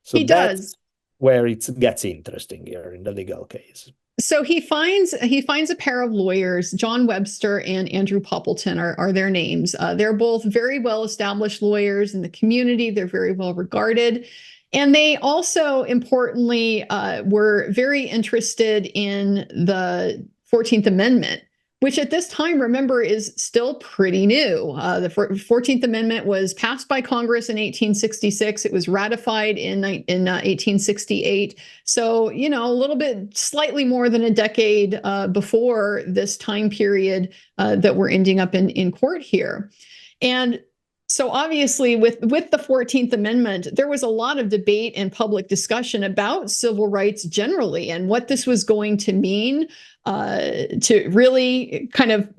So he does. Where it gets interesting here in the legal case. So he finds a pair of lawyers, John Webster and Andrew Poppleton are their names. They're both very well-established lawyers in the community. They're very well regarded. And they also, importantly, were very interested in the 14th Amendment, which at this time, remember, is still pretty new. The 14th Amendment was passed by Congress in 1866. It was ratified in 1868. So, a little bit, slightly more than a decade before this time period that we're ending up in court here. And so obviously with the 14th Amendment, there was a lot of debate and public discussion about civil rights generally and what this was going to mean to really kind of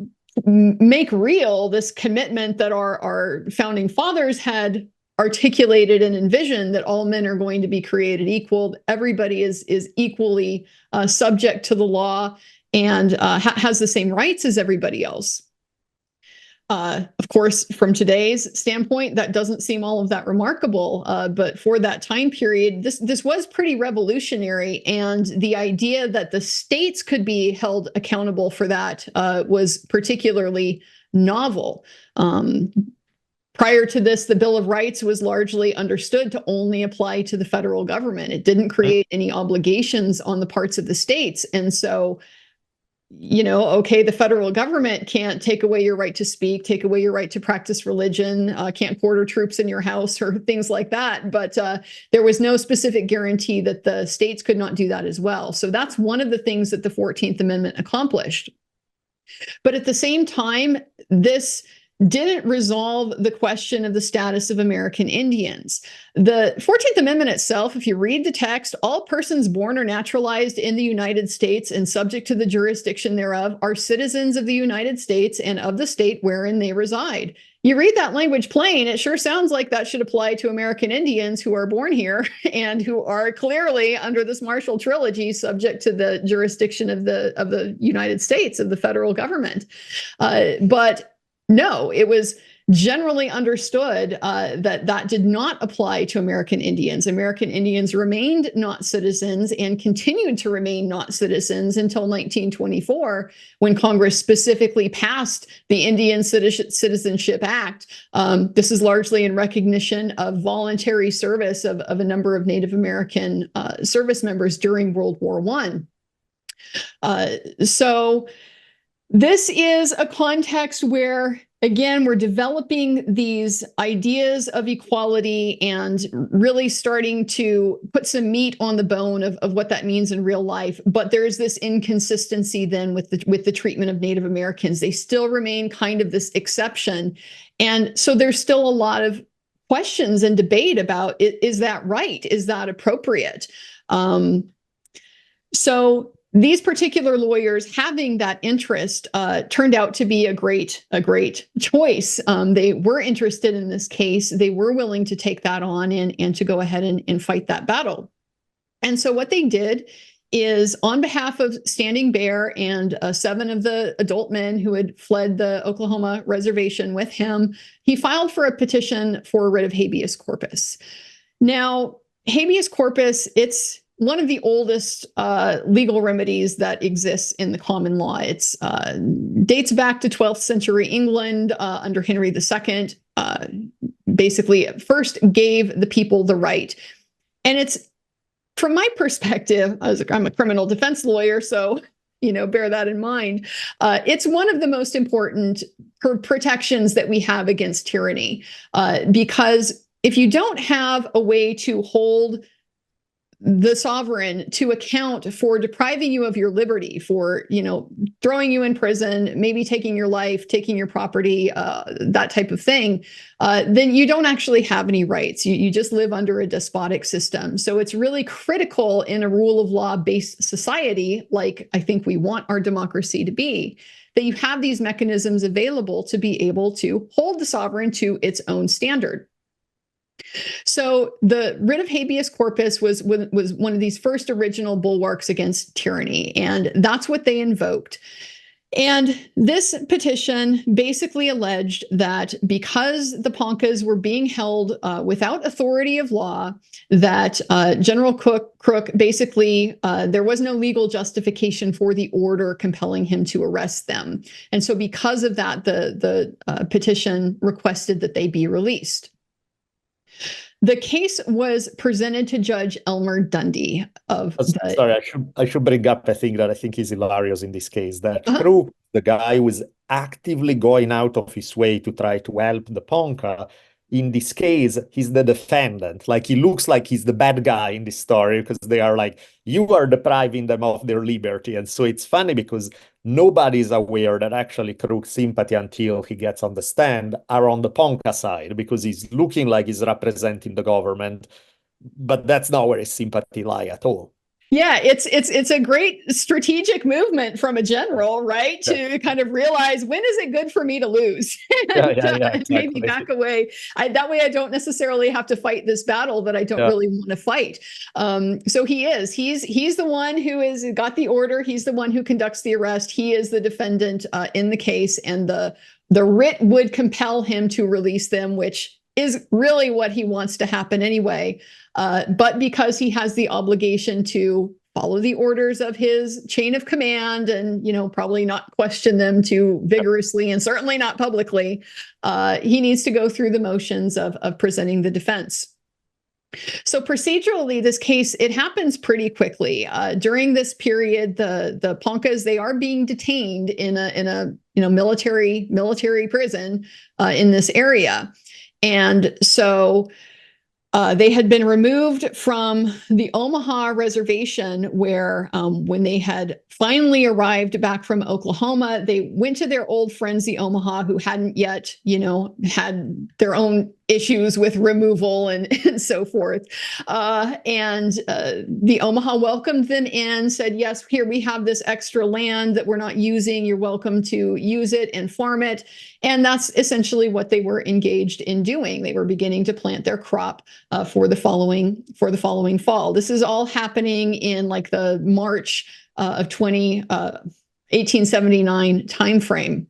make real this commitment that our founding fathers had articulated and envisioned, that all men are going to be created equal. Everybody is equally subject to the law and has the same rights as everybody else. Of course, from today's standpoint, that doesn't seem all of that remarkable. But for that time period, this was pretty revolutionary. And the idea that the states could be held accountable for that was particularly novel. Prior to this, the Bill of Rights was largely understood to only apply to the federal government. It didn't create any obligations on the parts of the states. And so okay, the federal government can't take away your right to speak, take away your right to practice religion, can't quarter troops in your house or things like that. But there was no specific guarantee that the states could not do that as well. So that's one of the things that the 14th Amendment accomplished. But at the same time, this didn't resolve the question of the status of American Indians. The 14th Amendment itself, if you read the text, all persons born or naturalized in the United States and subject to the jurisdiction thereof are citizens of the United States and of the state wherein they reside. you read that language plain, it sure sounds like that should apply to American Indians who are born here and who are clearly under this Marshal Trilogy subject to the jurisdiction of the United States, of the federal government. But no, it was generally understood that did not apply to American Indians. American Indians remained not citizens and continued to remain not citizens until 1924, when Congress specifically passed the Indian Citizenship Act. This is largely in recognition of voluntary service of a number of Native American service members during World War I. So this is a context where, again, we're developing these ideas of equality and really starting to put some meat on the bone of what that means in real life. But there's this inconsistency then with the treatment of Native Americans. They still remain kind of this exception. And so there's still a lot of questions and debate about, is that right? Is that appropriate? So these particular lawyers having that interest turned out to be a great choice. They were interested in this case. They were willing to take that on and to go ahead and fight that battle. And so what they did is, on behalf of Standing Bear and 7 of the adult men who had fled the Oklahoma reservation with him, he filed for a petition for a writ of habeas corpus. Now, habeas corpus, it's one of the oldest legal remedies that exists in the common law. It's dates back to 12th century England under Henry II. Basically, first gave the people the right. And it's, from my perspective, I'm a criminal defense lawyer, so bear that in mind. It's one of the most important protections that we have against tyranny, because if you don't have a way to hold the sovereign to account for depriving you of your liberty, for throwing you in prison, maybe taking your life, taking your property, that type of thing, then you don't actually have any rights. You just live under a despotic system. So it's really critical in a rule of law based society, like I think we want our democracy to be, that you have these mechanisms available to be able to hold the sovereign to its own standard. So the writ of habeas corpus was one of these first original bulwarks against tyranny, and that's what they invoked. And this petition basically alleged that because the Poncas were being held without authority of law, that General Crook basically, there was no legal justification for the order compelling him to arrest them. And so because of that, the petition requested that they be released. The case was presented to Judge Elmer Dundee Sorry, I should bring up a thing that I think is hilarious in this case, that Crook, the guy who is actively going out of his way to try to help the Ponca, in this case, he's the defendant. Like, he looks like he's the bad guy in this story, because they are like, you are depriving them of their liberty. And so it's funny because nobody's aware that actually Crook's sympathy, until he gets on the stand, are on the Ponca side, because he's looking like he's representing the government, but that's not where his sympathy lie at all. Yeah, it's a great strategic movement from a general, right? Yeah. To kind of realize, when is it good for me to lose? Exactly. Maybe back away. That way I don't necessarily have to fight this battle that I don't really want to fight. So he's the one who is got the order. He's the one who conducts the arrest. He is the defendant in the case, and the writ would compel him to release them, which is really what he wants to happen anyway. But because he has the obligation to follow the orders of his chain of command and, probably not question them too vigorously, and certainly not publicly, he needs to go through the motions of presenting the defense. So procedurally, this case, it happens pretty quickly. During this period, the Poncas, they are being detained in a military prison in this area. And so they had been removed from the Omaha reservation, where when they had finally arrived back from Oklahoma, they went to their old friends, the Omaha, who hadn't yet, had their own issues with removal and so forth. The Omaha welcomed them in, said, yes, here we have this extra land that we're not using. You're welcome to use it and farm it. And that's essentially what they were engaged in doing. They were beginning to plant their crop for the following fall. This is all happening in like the March of 1879 timeframe.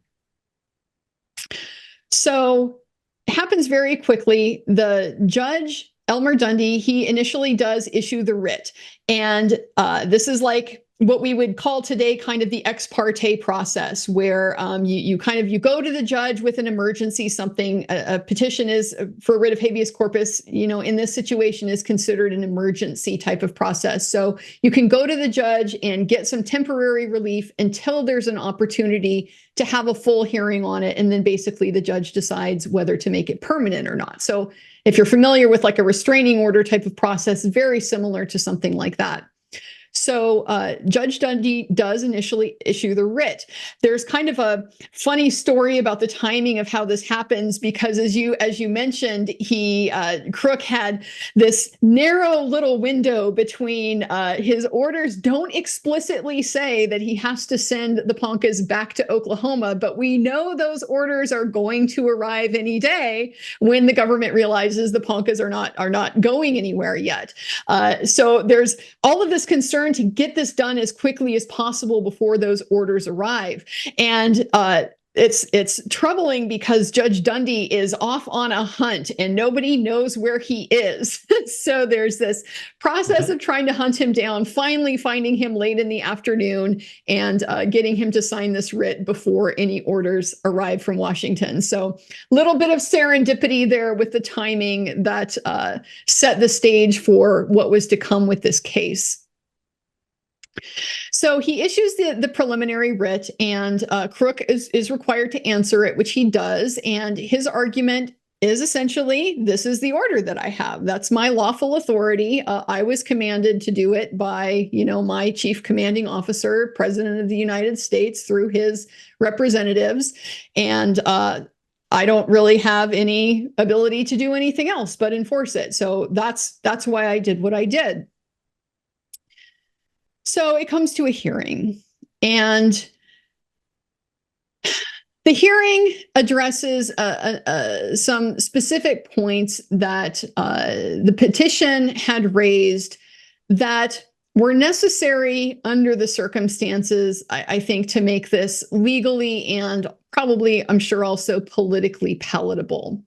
So it happens very quickly. The judge, Elmer Dundy, he initially does issue the writ. And this is like what we would call today kind of the ex parte process, where you go to the judge with an emergency, something, a petition is for a writ of habeas corpus, in this situation is considered an emergency type of process. So you can go to the judge and get some temporary relief until there's an opportunity to have a full hearing on it. And then basically the judge decides whether to make it permanent or not. So if you're familiar with like a restraining order type of process, very similar to something like that. So Judge Dundy does initially issue the writ. There's kind of a funny story about the timing of how this happens, because as you mentioned, Crook had this narrow little window between his orders don't explicitly say that he has to send the Poncas back to Oklahoma, but we know those orders are going to arrive any day when the government realizes the Poncas are not going anywhere yet. So there's all of this concern to get this done as quickly as possible before those orders arrive. And it's troubling because Judge Dundy is off on a hunt and nobody knows where he is. So there's this process of trying to hunt him down, finally finding him late in the afternoon and getting him to sign this writ before any orders arrive from Washington. So a little bit of serendipity there with the timing that set the stage for what was to come with this case. So he issues the preliminary writ, and Crook is required to answer it, which he does. And his argument is essentially, this is the order that I have. That's my lawful authority. I was commanded to do it by, my chief commanding officer, President of the United States, through his representatives. And I don't really have any ability to do anything else but enforce it. So that's why I did what I did. So it comes to a hearing, and the hearing addresses some specific points that the petition had raised that were necessary under the circumstances, I think, to make this legally and probably, I'm sure, also politically palatable.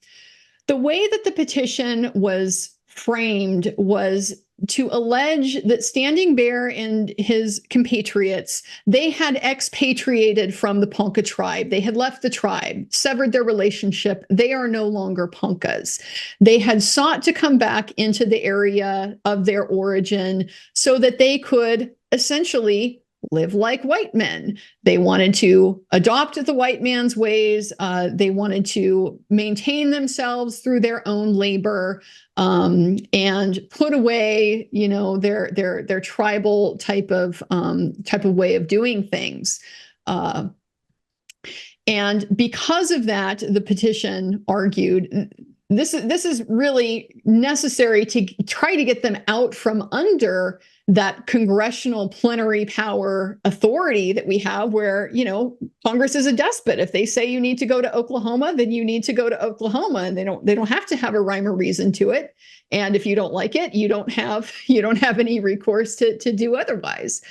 The way that the petition was framed was to allege that Standing Bear and his compatriots, they had expatriated from the Ponca tribe. They had left the tribe, severed their relationship. They are no longer Poncas. They had sought to come back into the area of their origin so that they could essentially live like white men. They wanted to adopt the white man's ways. They wanted to maintain themselves through their own labor, and put away, their tribal type of way of doing things. And because of that, the petition argued this is really necessary to try to get them out from under that congressional plenary power authority that we have, where, Congress is a despot. If they say you need to go to Oklahoma, then you need to go to Oklahoma, and they don't have to have a rhyme or reason to it. And if you don't like it, you don't have any recourse to do otherwise.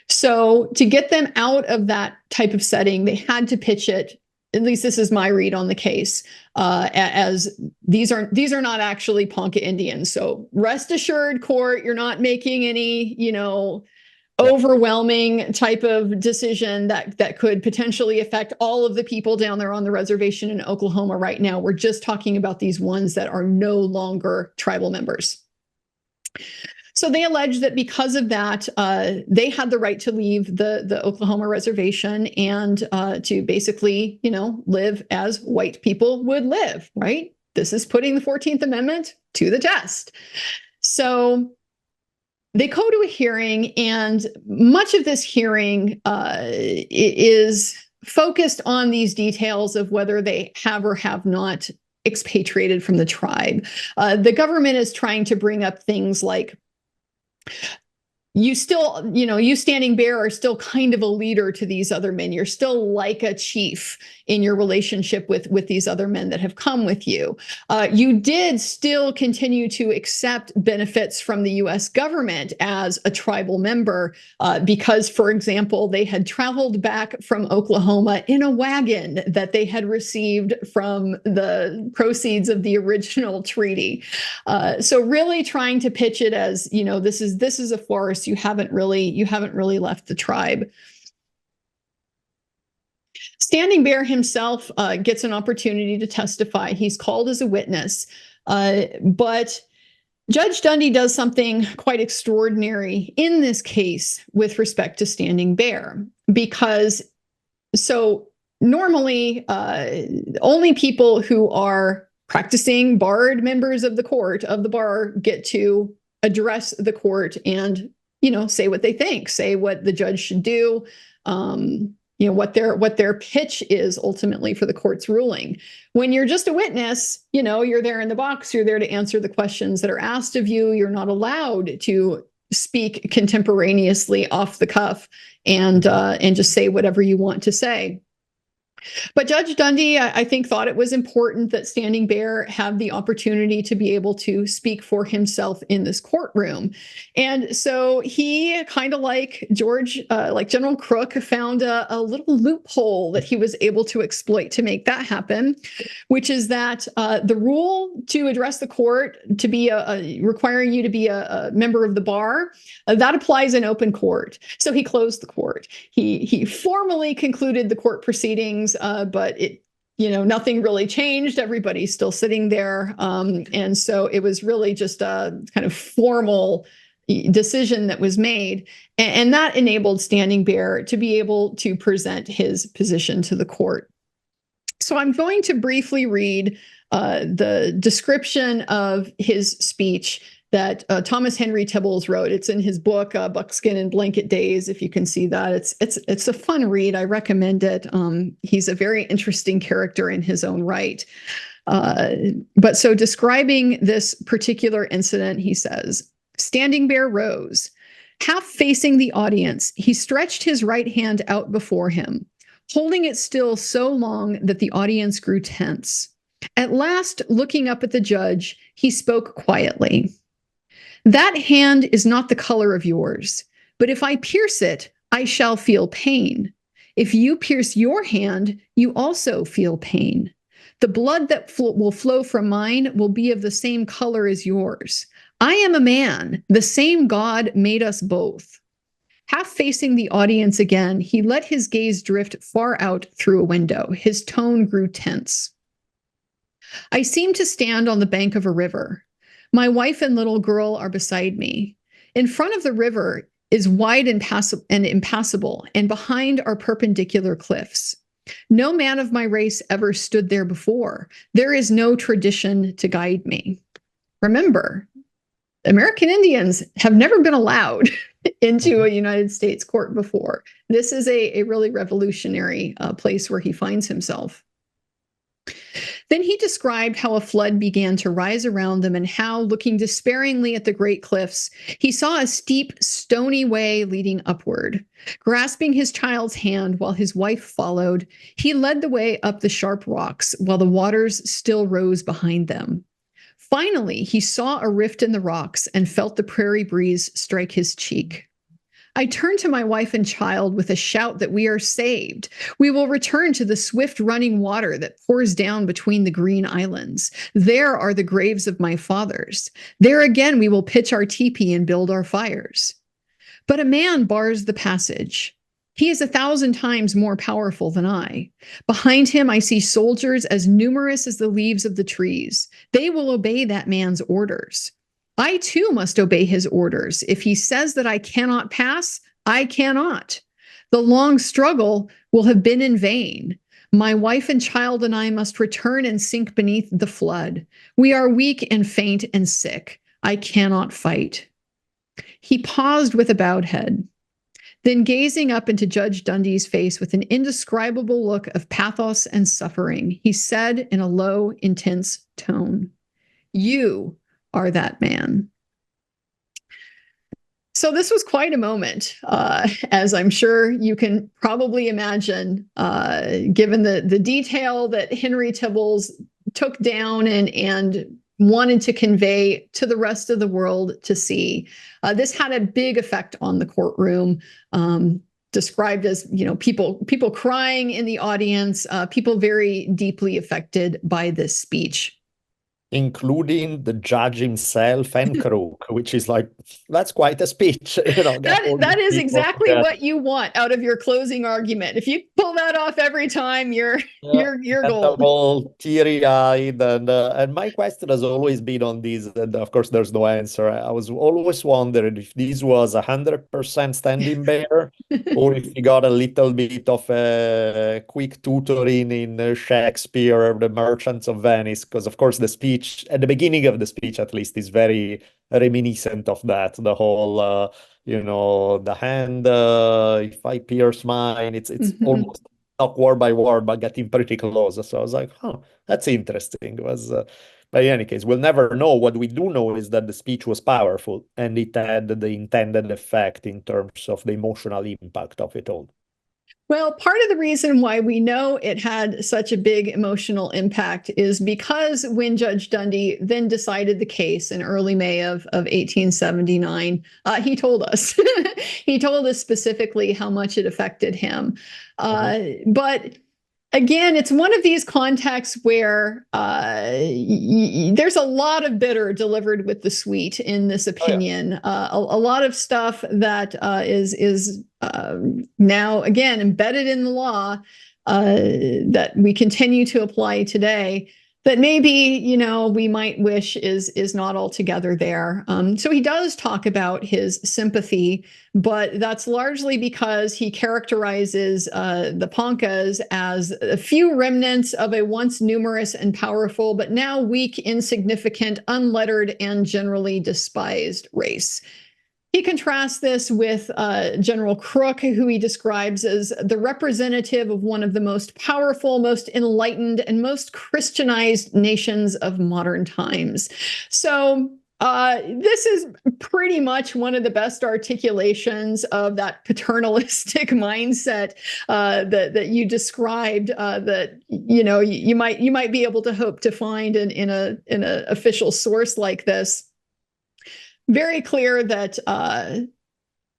So to get them out of that type of setting, they had to pitch it, at least this is my read on the case, as these are not actually Ponca Indians. So rest assured, court, you're not making any, overwhelming type of decision that could potentially affect all of the people down there on the reservation in Oklahoma right now. We're just talking about these ones that are no longer tribal members. So they allege that because of that, they had the right to leave the Oklahoma reservation and to basically, live as white people would live, right? This is putting the 14th Amendment to the test. So they go to a hearing, and much of this hearing is focused on these details of whether they have or have not expatriated from the tribe. The government is trying to bring up things like, you still, you Standing Bear are still kind of a leader to these other men. You're still like a chief in your relationship with these other men that have come with you. You did still continue to accept benefits from the U.S. government as a tribal member because, for example, they had traveled back from Oklahoma in a wagon that they had received from the proceeds of the original treaty. So really trying to pitch it as, this is a force. You haven't really left the tribe. Standing Bear himself gets an opportunity to testify. He's called as a witness, but Judge Dundee does something quite extraordinary in this case with respect to Standing Bear, because normally only people who are practicing barred members of the bar get to address the court and say what they think, say what the judge should do, what their pitch is ultimately for the court's ruling. When you're just a witness, you're there in the box, you're there to answer the questions that are asked of you. You're not allowed to speak contemporaneously off the cuff and just say whatever you want to say. But Judge Dundee, I think, thought it was important that Standing Bear have the opportunity to be able to speak for himself in this courtroom. And so he, kind of like General Crook, found a little loophole that he was able to exploit to make that happen, which is that the rule to address the court, to be requiring you to be a member of the bar, that applies in open court. So he closed the court. He formally concluded the court proceedings, but nothing really changed. Everybody's still sitting there. And so it was really just a kind of formal decision that was made. And that enabled Standing Bear to be able to present his position to the court. So I'm going to briefly read the description of his speech that Thomas Henry Tibbles wrote. It's in his book, Buckskin and Blanket Days, if you can see that. It's a fun read. I recommend it. He's a very interesting character in his own right. But so describing this particular incident, he says, Standing Bear rose. Half facing the audience, he stretched his right hand out before him, holding it still so long that the audience grew tense. At last, looking up at the judge, he spoke quietly. That hand is not the color of yours, but if I pierce it, I shall feel pain. If you pierce your hand, you also feel pain. The blood that will flow from mine will be of the same color as yours. I am a man. The same God made us both. Half facing the audience again, he let his gaze drift far out through a window. His tone grew tense. I seem to stand on the bank of a river. My wife and little girl are beside me. In front of the river is wide and impassable, and behind are perpendicular cliffs. No man of my race ever stood there before. There is no tradition to guide me. Remember, American Indians have never been allowed into a United States court before. This is a really revolutionary place where he finds himself. Then he described how a flood began to rise around them and how, looking despairingly at the great cliffs, he saw a steep, stony way leading upward. Grasping his child's hand while his wife followed, he led the way up the sharp rocks while the waters still rose behind them. Finally, he saw a rift in the rocks and felt the prairie breeze strike his cheek. I turned to my wife and child with a shout that we are saved. We will return to the swift running water that pours down between the green islands. There are the graves of my fathers. There again we will pitch our teepee and build our fires. But a man bars the passage. He is 1,000 times more powerful than I. Behind him I see soldiers as numerous as the leaves of the trees. They will obey that man's orders. I too must obey his orders. If he says that I cannot pass, I cannot. The long struggle will have been in vain. My wife and child and I must return and sink beneath the flood. We are weak and faint and sick. I cannot fight. He paused with a bowed head. Then gazing up into Judge Dundee's face with an indescribable look of pathos and suffering, he said in a low, intense tone, "You are that man." So this was quite a moment, as I'm sure you can probably imagine, given the detail that Henry Tibbles took down and wanted to convey to the rest of the world to see. This had a big effect on the courtroom. Described as, people crying in the audience, people very deeply affected by this speech, including the judge himself and Crook, which is like, that's quite a speech. That is exactly what you want out of your closing argument. If you pull that off every time, you're gold. All teary-eyed, and my question has always been on these, and of course there's no answer. I was always wondering if this was 100% standing bear, or if he got a little bit of a quick tutoring in Shakespeare, The Merchants of Venice, because of course the speech, at the beginning of the speech at least, is very reminiscent of that. The whole, the hand, if I pierce mine, it's almost not word by word, but getting pretty close. So I was like, oh, that's interesting. But in any case, we'll never know. What we do know is that the speech was powerful and it had the intended effect in terms of the emotional impact of it all. Well, part of the reason why we know it had such a big emotional impact is because when Judge Dundee then decided the case in early May of 1879, he told us. He told us specifically how much it affected him. But again, it's one of these contexts where there's a lot of bitter delivered with the sweet in this opinion. A lot of stuff that is now, again, embedded in the law that we continue to apply today, that maybe, we might wish is not altogether there. So he does talk about his sympathy, but that's largely because he characterizes the Poncas as a few remnants of a once numerous and powerful, but now weak, insignificant, unlettered, and generally despised race. He contrasts this with General Crook, who he describes as the representative of one of the most powerful, most enlightened, and most Christianized nations of modern times. So this is pretty much one of the best articulations of that paternalistic mindset that you described. That you might be able to hope to find in an official source like this. Very clear that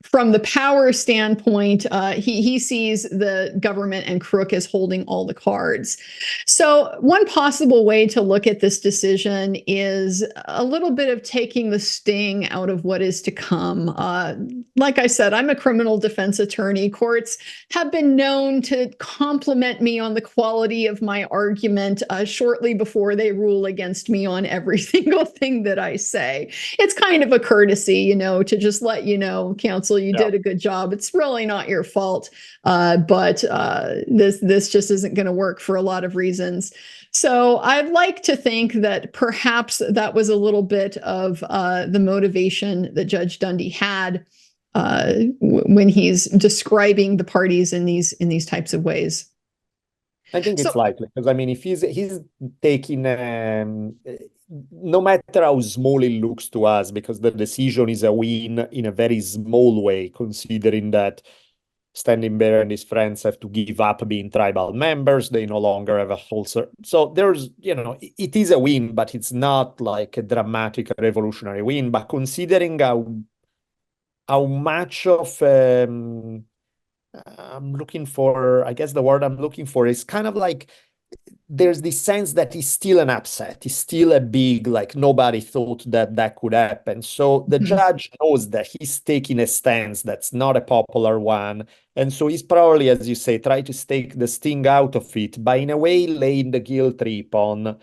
from the power standpoint, he sees the government and Crook as holding all the cards. So one possible way to look at this decision is a little bit of taking the sting out of what is to come. Like I said, I'm a criminal defense attorney. Courts have been known to compliment me on the quality of my argument shortly before they rule against me on every single thing that I say. It's kind of a courtesy, to just let you know, counsel, you did a good job. It's really not your fault, but this just isn't going to work for a lot of reasons. So I'd like to think that perhaps that was a little bit of the motivation that Judge Dundee had when he's describing the parties in these types of ways. I think it's likely, because if he's taking, no matter how small it looks to us, because the decision is a win in a very small way, considering that Standing Bear and his friends have to give up being tribal members. They no longer have a whole... So there's, it is a win, but it's not like a dramatic revolutionary win. But considering how much of... I'm looking for, I guess the word I'm looking for is kind of like, there's this sense that it's still an upset. It's still a big, like, nobody thought that could happen. So the judge knows that he's taking a stance that's not a popular one. And so he's probably, as you say, try to take the sting out of it, by in a way laying the guilt trip on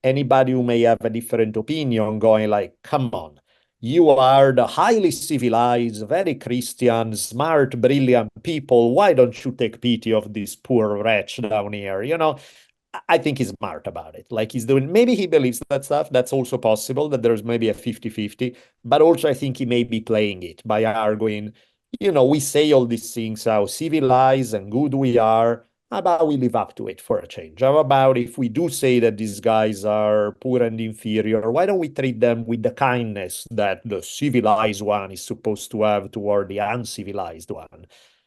anybody who may have a different opinion, going like, come on. You are the highly civilized, very Christian, smart, brilliant people. Why don't you take pity of this poor wretch down here? I think he's smart about it. Like he's doing, maybe he believes that stuff. That's also possible, that there's maybe a 50-50. But also I think he may be playing it by arguing, we say all these things, how civilized and good we are. How about we live up to it for a change? How about if we do say that these guys are poor and inferior, why don't we treat them with the kindness that the civilized one is supposed to have toward the uncivilized one?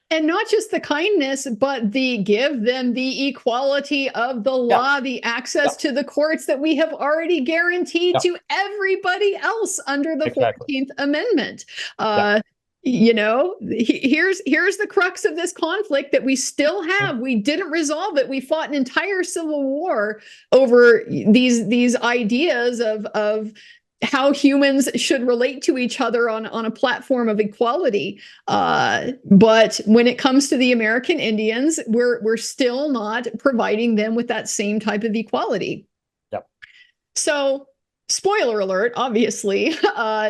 And not just the kindness, but give them the equality of the Yeah, law, the access yeah, to the courts that we have already guaranteed yeah, to everybody else under the exactly. 14th Amendment. Yeah. Here's the crux of this conflict that we still Mhm. have. We didn't resolve it. We fought an entire civil war over these ideas of how humans should relate to each other on a platform of equality. But when it comes to the American Indians, we're still not providing them with that same type of equality. Yep. So, spoiler alert, obviously,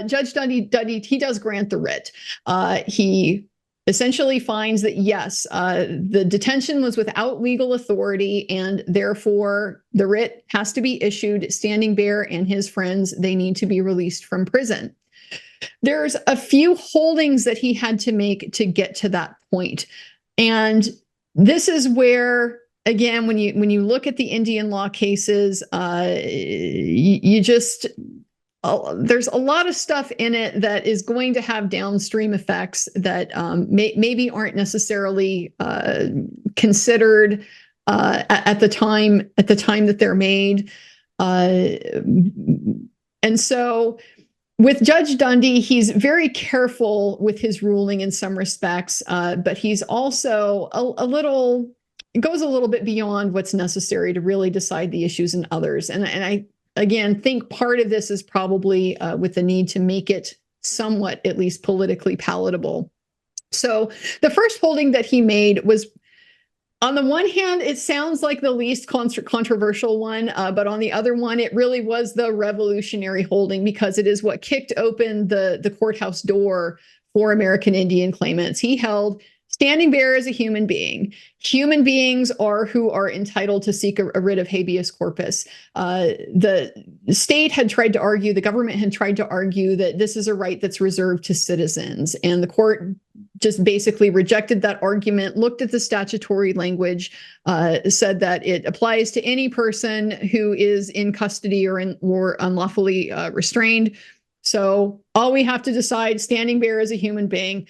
Judge Dundee, he does grant the writ. He essentially finds that, yes, the detention was without legal authority, and therefore the writ has to be issued. Standing Bear and his friends, they need to be released from prison. There's a few holdings that he had to make to get to that point. And this is where, again, when you look at the Indian law cases, you just there's a lot of stuff in it that is going to have downstream effects that maybe aren't necessarily considered at the time that they're made. And so with Judge Dundee, he's very careful with his ruling in some respects, but he's also it goes a little bit beyond what's necessary to really decide the issues in others. And I, again, think part of this is probably with the need to make it somewhat, at least politically palatable. So the first holding that he made was, on the one hand, it sounds like the least controversial one, but on the other one, it really was the revolutionary holding, because it is what kicked open the courthouse door for American Indian claimants. He held Standing Bear is a human being. Human beings are who are entitled to seek a writ of habeas corpus. The state had tried to argue, the government had tried to argue that this is a right that's reserved to citizens, and the court just basically rejected that argument, looked at the statutory language, said that it applies to any person who is in custody or unlawfully restrained. So all we have to decide, Standing Bear is a human being.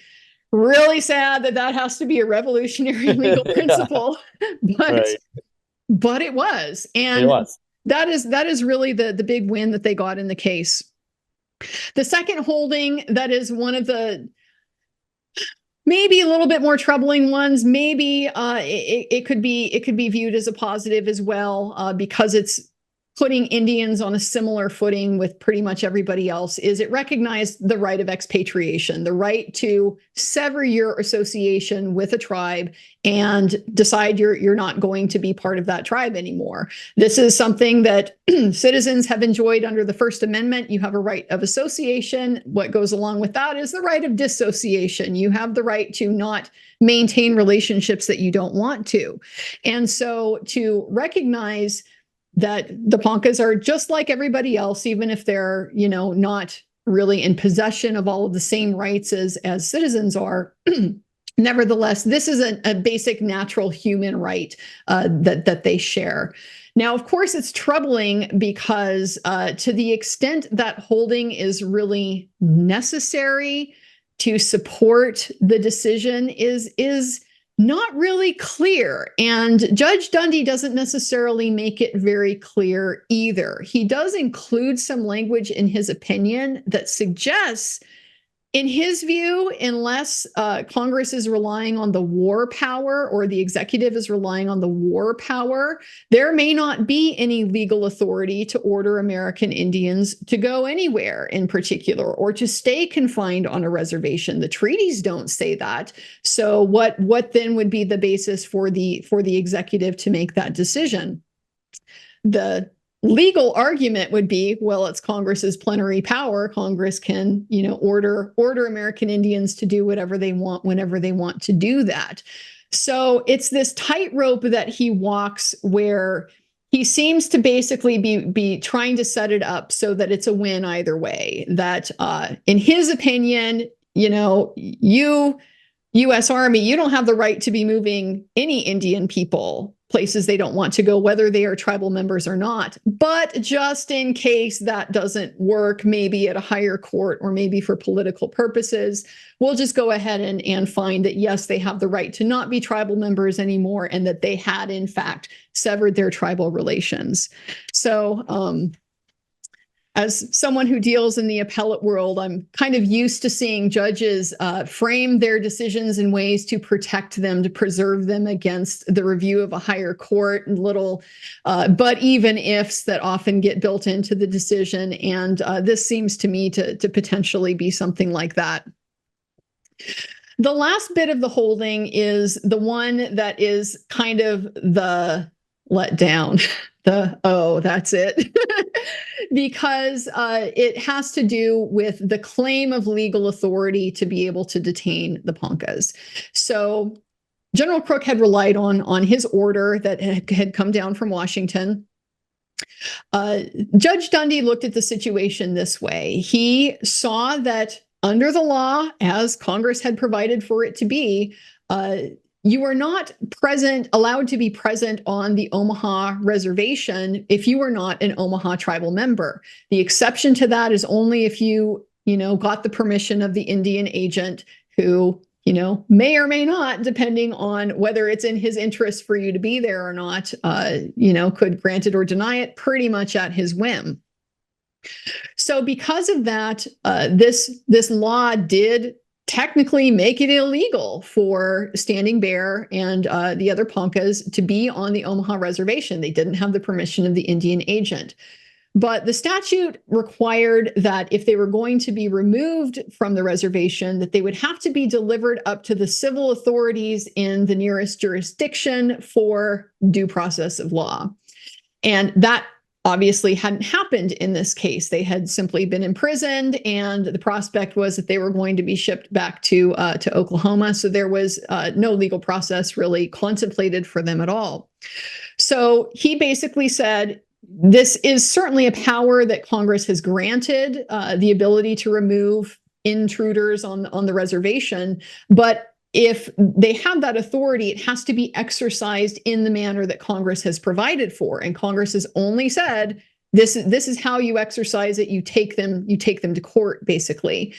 Really sad that has to be a revolutionary legal principle, Right. but it was. And It was. that is really the big win that they got in the case. The second holding, that is one of the maybe a little bit more troubling ones. Maybe it could be viewed as a positive as well, because it's putting Indians on a similar footing with pretty much everybody else. Is it recognized the right of expatriation, the right to sever your association with a tribe and decide you're not going to be part of that tribe anymore. This is something that citizens have enjoyed under the First Amendment. You have a right of association. What goes along with that is the right of dissociation. You have the right to not maintain relationships that you don't want to. And so to recognize that the Poncas are just like everybody else, even if they're, not really in possession of all of the same rights as citizens are. Nevertheless, this is a basic natural human right that they share. Now, of course, it's troubling because to the extent that holding is really necessary to support the decision is not really clear. And Judge Dundee doesn't necessarily make it very clear either. He does include some language in his opinion that suggests, in his view, unless Congress is relying on the war power or the executive is relying on the war power, there may not be any legal authority to order American Indians to go anywhere in particular or to stay confined on a reservation. The treaties don't say that. So what then would be the basis for the executive to make that decision? The legal argument would be, well, it's Congress's plenary power. Congress can, order American Indians to do whatever they want whenever they want to do that. So it's this tightrope that he walks where he seems to basically be trying to set it up so that it's a win either way. That in his opinion, you US Army, you don't have the right to be moving any Indian people places they don't want to go, whether they are tribal members or not. But just in case that doesn't work, maybe at a higher court or maybe for political purposes, we'll just go ahead and find that, yes, they have the right to not be tribal members anymore and that they had, in fact, severed their tribal relations. So, as someone who deals in the appellate world, I'm kind of used to seeing judges frame their decisions in ways to protect them, to preserve them against the review of a higher court, and little but even ifs that often get built into the decision. And this seems to me to potentially be something like that. The last bit of the holding is the one that is kind of the letdown. That's it. Because it has to do with the claim of legal authority to be able to detain the Ponkas. So General Crook had relied on his order that had come down from Washington. Judge Dundee looked at the situation this way. He saw that under the law, as Congress had provided for it to be, you are not allowed to be present on the Omaha reservation if you are not an Omaha tribal member. The exception to that is only if you got the permission of the Indian agent who, may or may not, depending on whether it's in his interest for you to be there or not, could grant it or deny it pretty much at his whim. So because of that, this law did technically make it illegal for Standing Bear and the other Ponkas to be on the Omaha reservation. They didn't have the permission of the Indian agent. But the statute required that if they were going to be removed from the reservation, that they would have to be delivered up to the civil authorities in the nearest jurisdiction for due process of law. And that obviously hadn't happened in this case. They had simply been imprisoned, and the prospect was that they were going to be shipped back to Oklahoma. So there was no legal process really contemplated for them at all. So he basically said, this is certainly a power that Congress has granted, the ability to remove intruders on the reservation, but if they have that authority, it has to be exercised in the manner that Congress has provided for. And Congress has only said, this is how you exercise it. You take them to court, basically.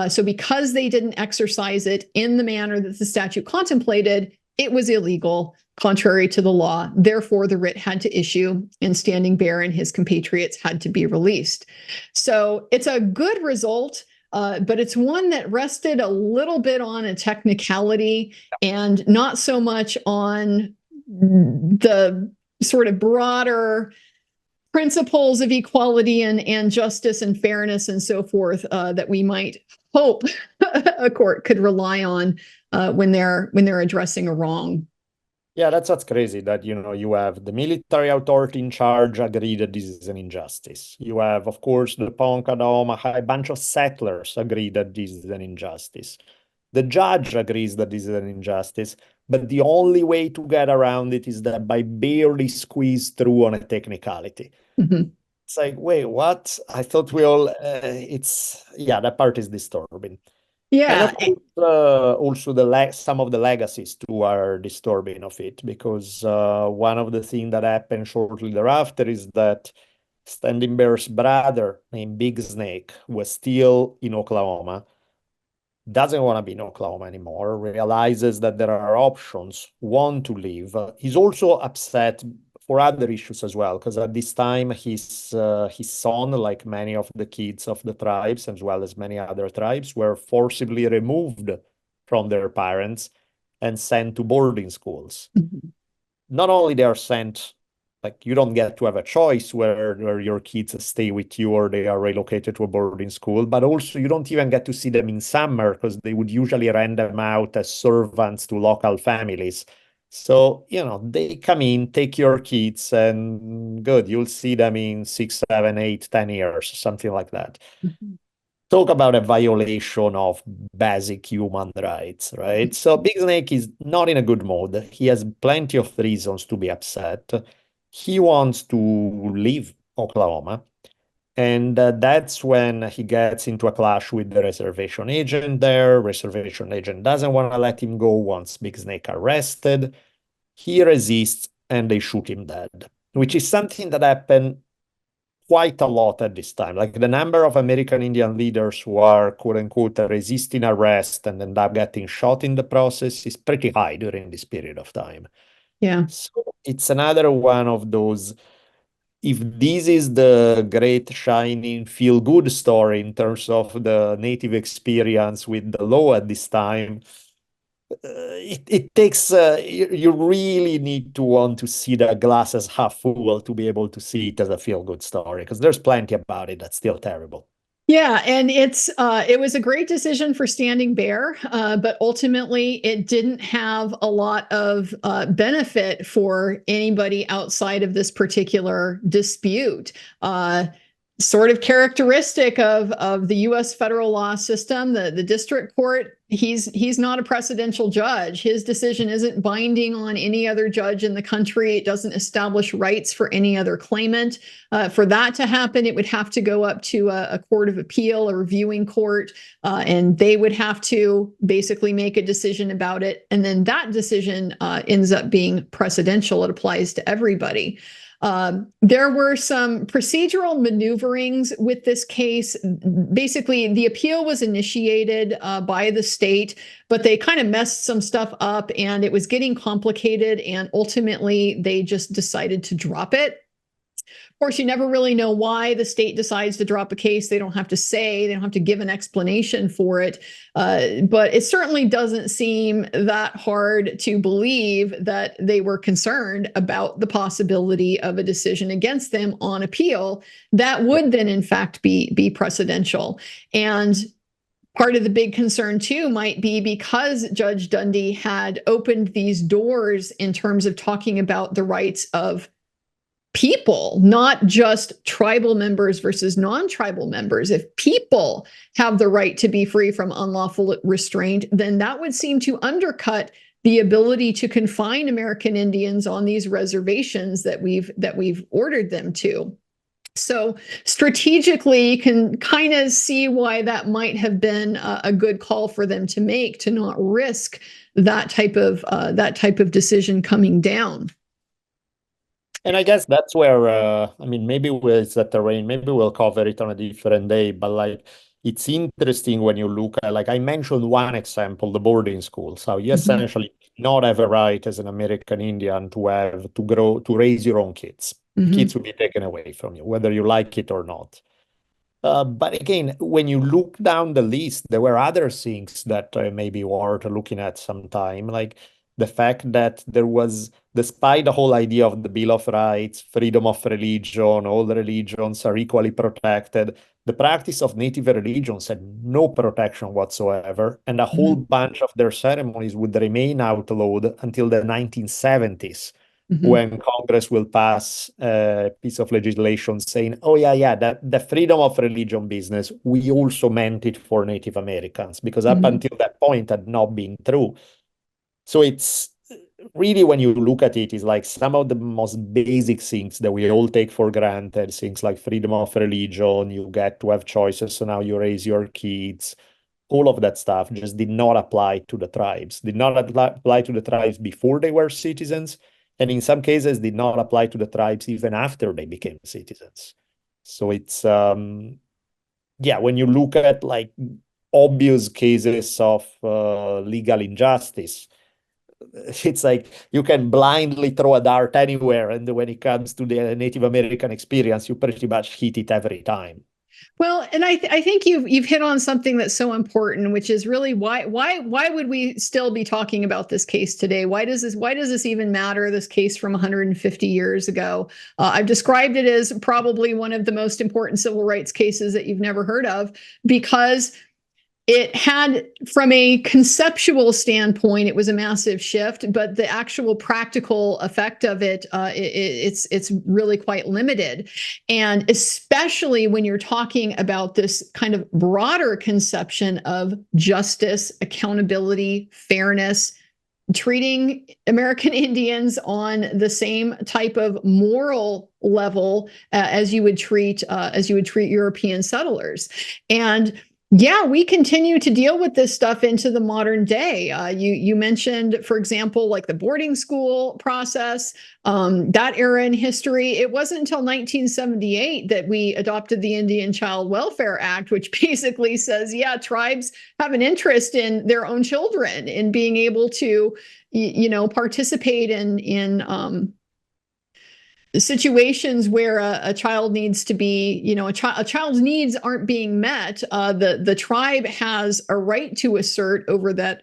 So because they didn't exercise it in the manner that the statute contemplated, it was illegal, contrary to the law. Therefore, the writ had to issue, and Standing Bear and his compatriots had to be released. So it's a good result. But it's one that rested a little bit on a technicality and not so much on the sort of broader principles of equality and justice and fairness and so forth that we might hope a court could rely on when they're addressing a wrong. Yeah, that's what's crazy, that, you have the military authority in charge agree that this is an injustice. You have, of course, the Ponca, the Omaha, a bunch of settlers agree that this is an injustice. The judge agrees that this is an injustice, but the only way to get around it is that by barely squeeze through on a technicality. Mm-hmm. It's like, wait, what? I thought we all, that part is disturbing. Yeah. And also some of the legacies too are disturbing of it, because one of the things that happened shortly thereafter is that Standing Bear's brother named Big Snake was still in Oklahoma, doesn't want to be in Oklahoma anymore, realizes that there are options, want to leave. He's also upset for other issues as well, because at this time his son, like many of the kids of the tribes, as well as many other tribes, were forcibly removed from their parents and sent to boarding schools. Mm-hmm. Not only they are sent, like, you don't get to have a choice where your kids stay with you or they are relocated to a boarding school, but also you don't even get to see them in summer, because they would usually rent them out as servants to local families. So, they come in, take your kids, and good, you'll see them in 6, 7, 8, 10 years, something like that. Mm-hmm. Talk about a violation of basic human rights, right? So Big Snake is not in a good mood. He has plenty of reasons to be upset. He wants to leave Oklahoma. And that's when he gets into a clash with the reservation agent there. Reservation agent doesn't want to let him go, wants Big Snake arrested. He resists and they shoot him dead, which is something that happened quite a lot at this time. Like the number of American Indian leaders who are quote unquote resisting arrest and end up getting shot in the process is pretty high during this period of time. Yeah. So it's another one of those, if this is the great shining feel good story in terms of the native experience with the law at this time, it takes you really need to want to see the glass as half full to be able to see it as a feel good story, because there's plenty about it that's still terrible. Yeah, and it was a great decision for Standing Bear, but ultimately it didn't have a lot of benefit for anybody outside of this particular dispute. Sort of characteristic of the U.S. federal law system, the district court, he's not a precedential judge. His decision isn't binding on any other judge in the country. It doesn't establish rights for any other claimant. For that to happen, it would have to go up to a court of appeal, a reviewing court, and they would have to basically make a decision about it. And then that decision ends up being precedential. It applies to everybody. There were some procedural maneuverings with this case. Basically, the appeal was initiated by the state, but they kind of messed some stuff up and it was getting complicated. And ultimately, they just decided to drop it. Of course, you never really know why the state decides to drop a case. They don't have to say, they don't have to give an explanation for it. But it certainly doesn't seem that hard to believe that they were concerned about the possibility of a decision against them on appeal that would then, in fact, be precedential. And part of the big concern, too, might be because Judge Dundee had opened these doors in terms of talking about the rights of people, not just tribal members versus non-tribal members. If people have the right to be free from unlawful restraint, then that would seem to undercut the ability to confine American Indians on these reservations that we've ordered them to. So strategically, you can kind of see why that might have been a good call for them to make, to not risk that type of decision coming down. And I guess that's where, I mean, maybe with the terrain, maybe we'll cover it on a different day, but like, it's interesting when you look at, like I mentioned one example, the boarding school. So you essentially not have a right as an American Indian to have to grow, to raise your own kids. Kids will be taken away from you, whether you like it or not. But again, when you look down the list, there were other things that maybe worth looking at sometime, like the fact that there was, despite the whole idea of the Bill of Rights, freedom of religion, all the religions are equally protected, the practice of native religions had no protection whatsoever, and a whole bunch of their ceremonies would remain outlawed until the 1970s. When Congress will pass a piece of legislation saying, oh, yeah, that the freedom of religion business, we also meant it for Native Americans, because up until that point had not been true. So it's really, when you look at it, is like some of the most basic things that we all take for granted, things like freedom of religion, you get to have choices, so now you raise your kids, all of that stuff just did not apply to the tribes, did not apply to the tribes before they were citizens, and in some cases did not apply to the tribes even after they became citizens. So it's, yeah, when you look at like obvious cases of legal injustice, it's like you can blindly throw a dart anywhere, and when it comes to the Native American experience, you pretty much hit it every time. Well, and I think you've hit on something that's so important, which is really why would we still be talking about this case today? Why does this even matter? This case from 150 years ago. I've described it as probably one of the most important civil rights cases that you've never heard of, because it had, from a conceptual standpoint, it was a massive shift, but the actual practical effect of it, it's really quite limited. And especially when you're talking about this kind of broader conception of justice, accountability, fairness, treating American Indians on the same type of moral level as you would treat European settlers. And yeah, we continue to deal with this stuff into the modern day. You mentioned, for example, like the boarding school process, that era in history. It wasn't until 1978 that we adopted the Indian Child Welfare Act, which basically says, yeah, tribes have an interest in their own children, in being able to, participate in situations where a child needs to be, a child's needs aren't being met. The tribe has a right to assert over that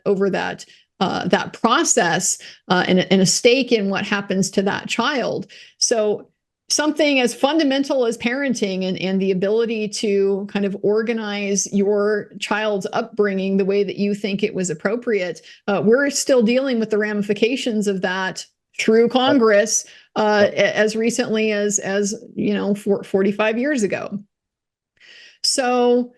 process, and a stake in what happens to that child. So something as fundamental as parenting and the ability to kind of organize your child's upbringing the way that you think it was appropriate, we're still dealing with the ramifications of that through Congress, as recently as 45 years ago. So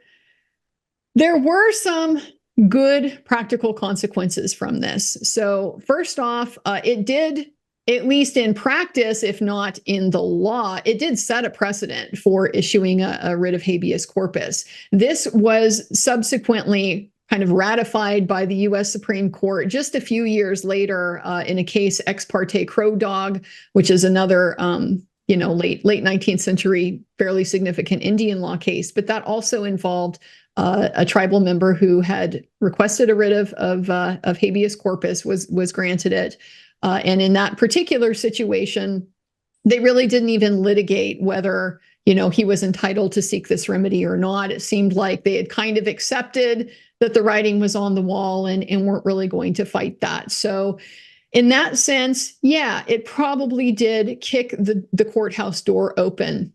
there were some good practical consequences from this. So first off, it did, at least in practice, if not in the law, it did set a precedent for issuing a writ of habeas corpus. This was subsequently kind of ratified by the U.S. Supreme Court just a few years later, in a case Ex parte Crow Dog, which is another late 19th century fairly significant Indian law case. But that also involved a tribal member who had requested a writ of habeas corpus, was granted it, and in that particular situation, they really didn't even litigate whether he was entitled to seek this remedy or not. It seemed like they had kind of accepted that the writing was on the wall and weren't really going to fight that. So in that sense, yeah, it probably did kick the courthouse door open,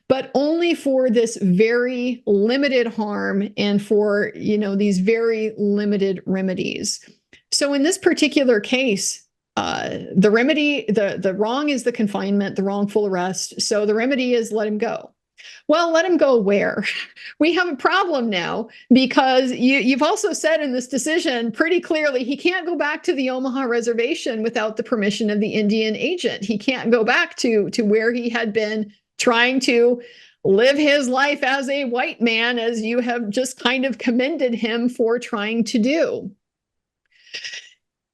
but only for this very limited harm and for, these very limited remedies. So in this particular case, the remedy, the wrong is the confinement, the wrongful arrest. So the remedy is let him go. Well, let him go where? We have a problem now, because you've also said in this decision pretty clearly he can't go back to the Omaha reservation without the permission of the Indian agent. He can't go back to where he had been trying to live his life as a white man, as you have just kind of commended him for trying to do.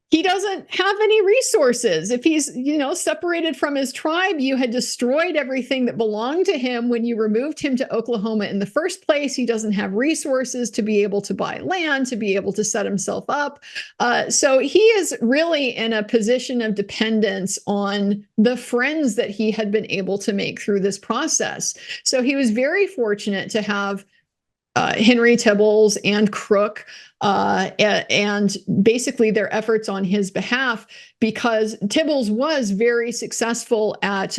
He doesn't have any resources. If he's, separated from his tribe, you had destroyed everything that belonged to him when you removed him to Oklahoma in the first place. He doesn't have resources to be able to buy land, to be able to set himself up. So he is really in a position of dependence on the friends that he had been able to make through this process. So he was very fortunate to have Henry Tibbles and Crook, and basically their efforts on his behalf, because Tibbles was very successful at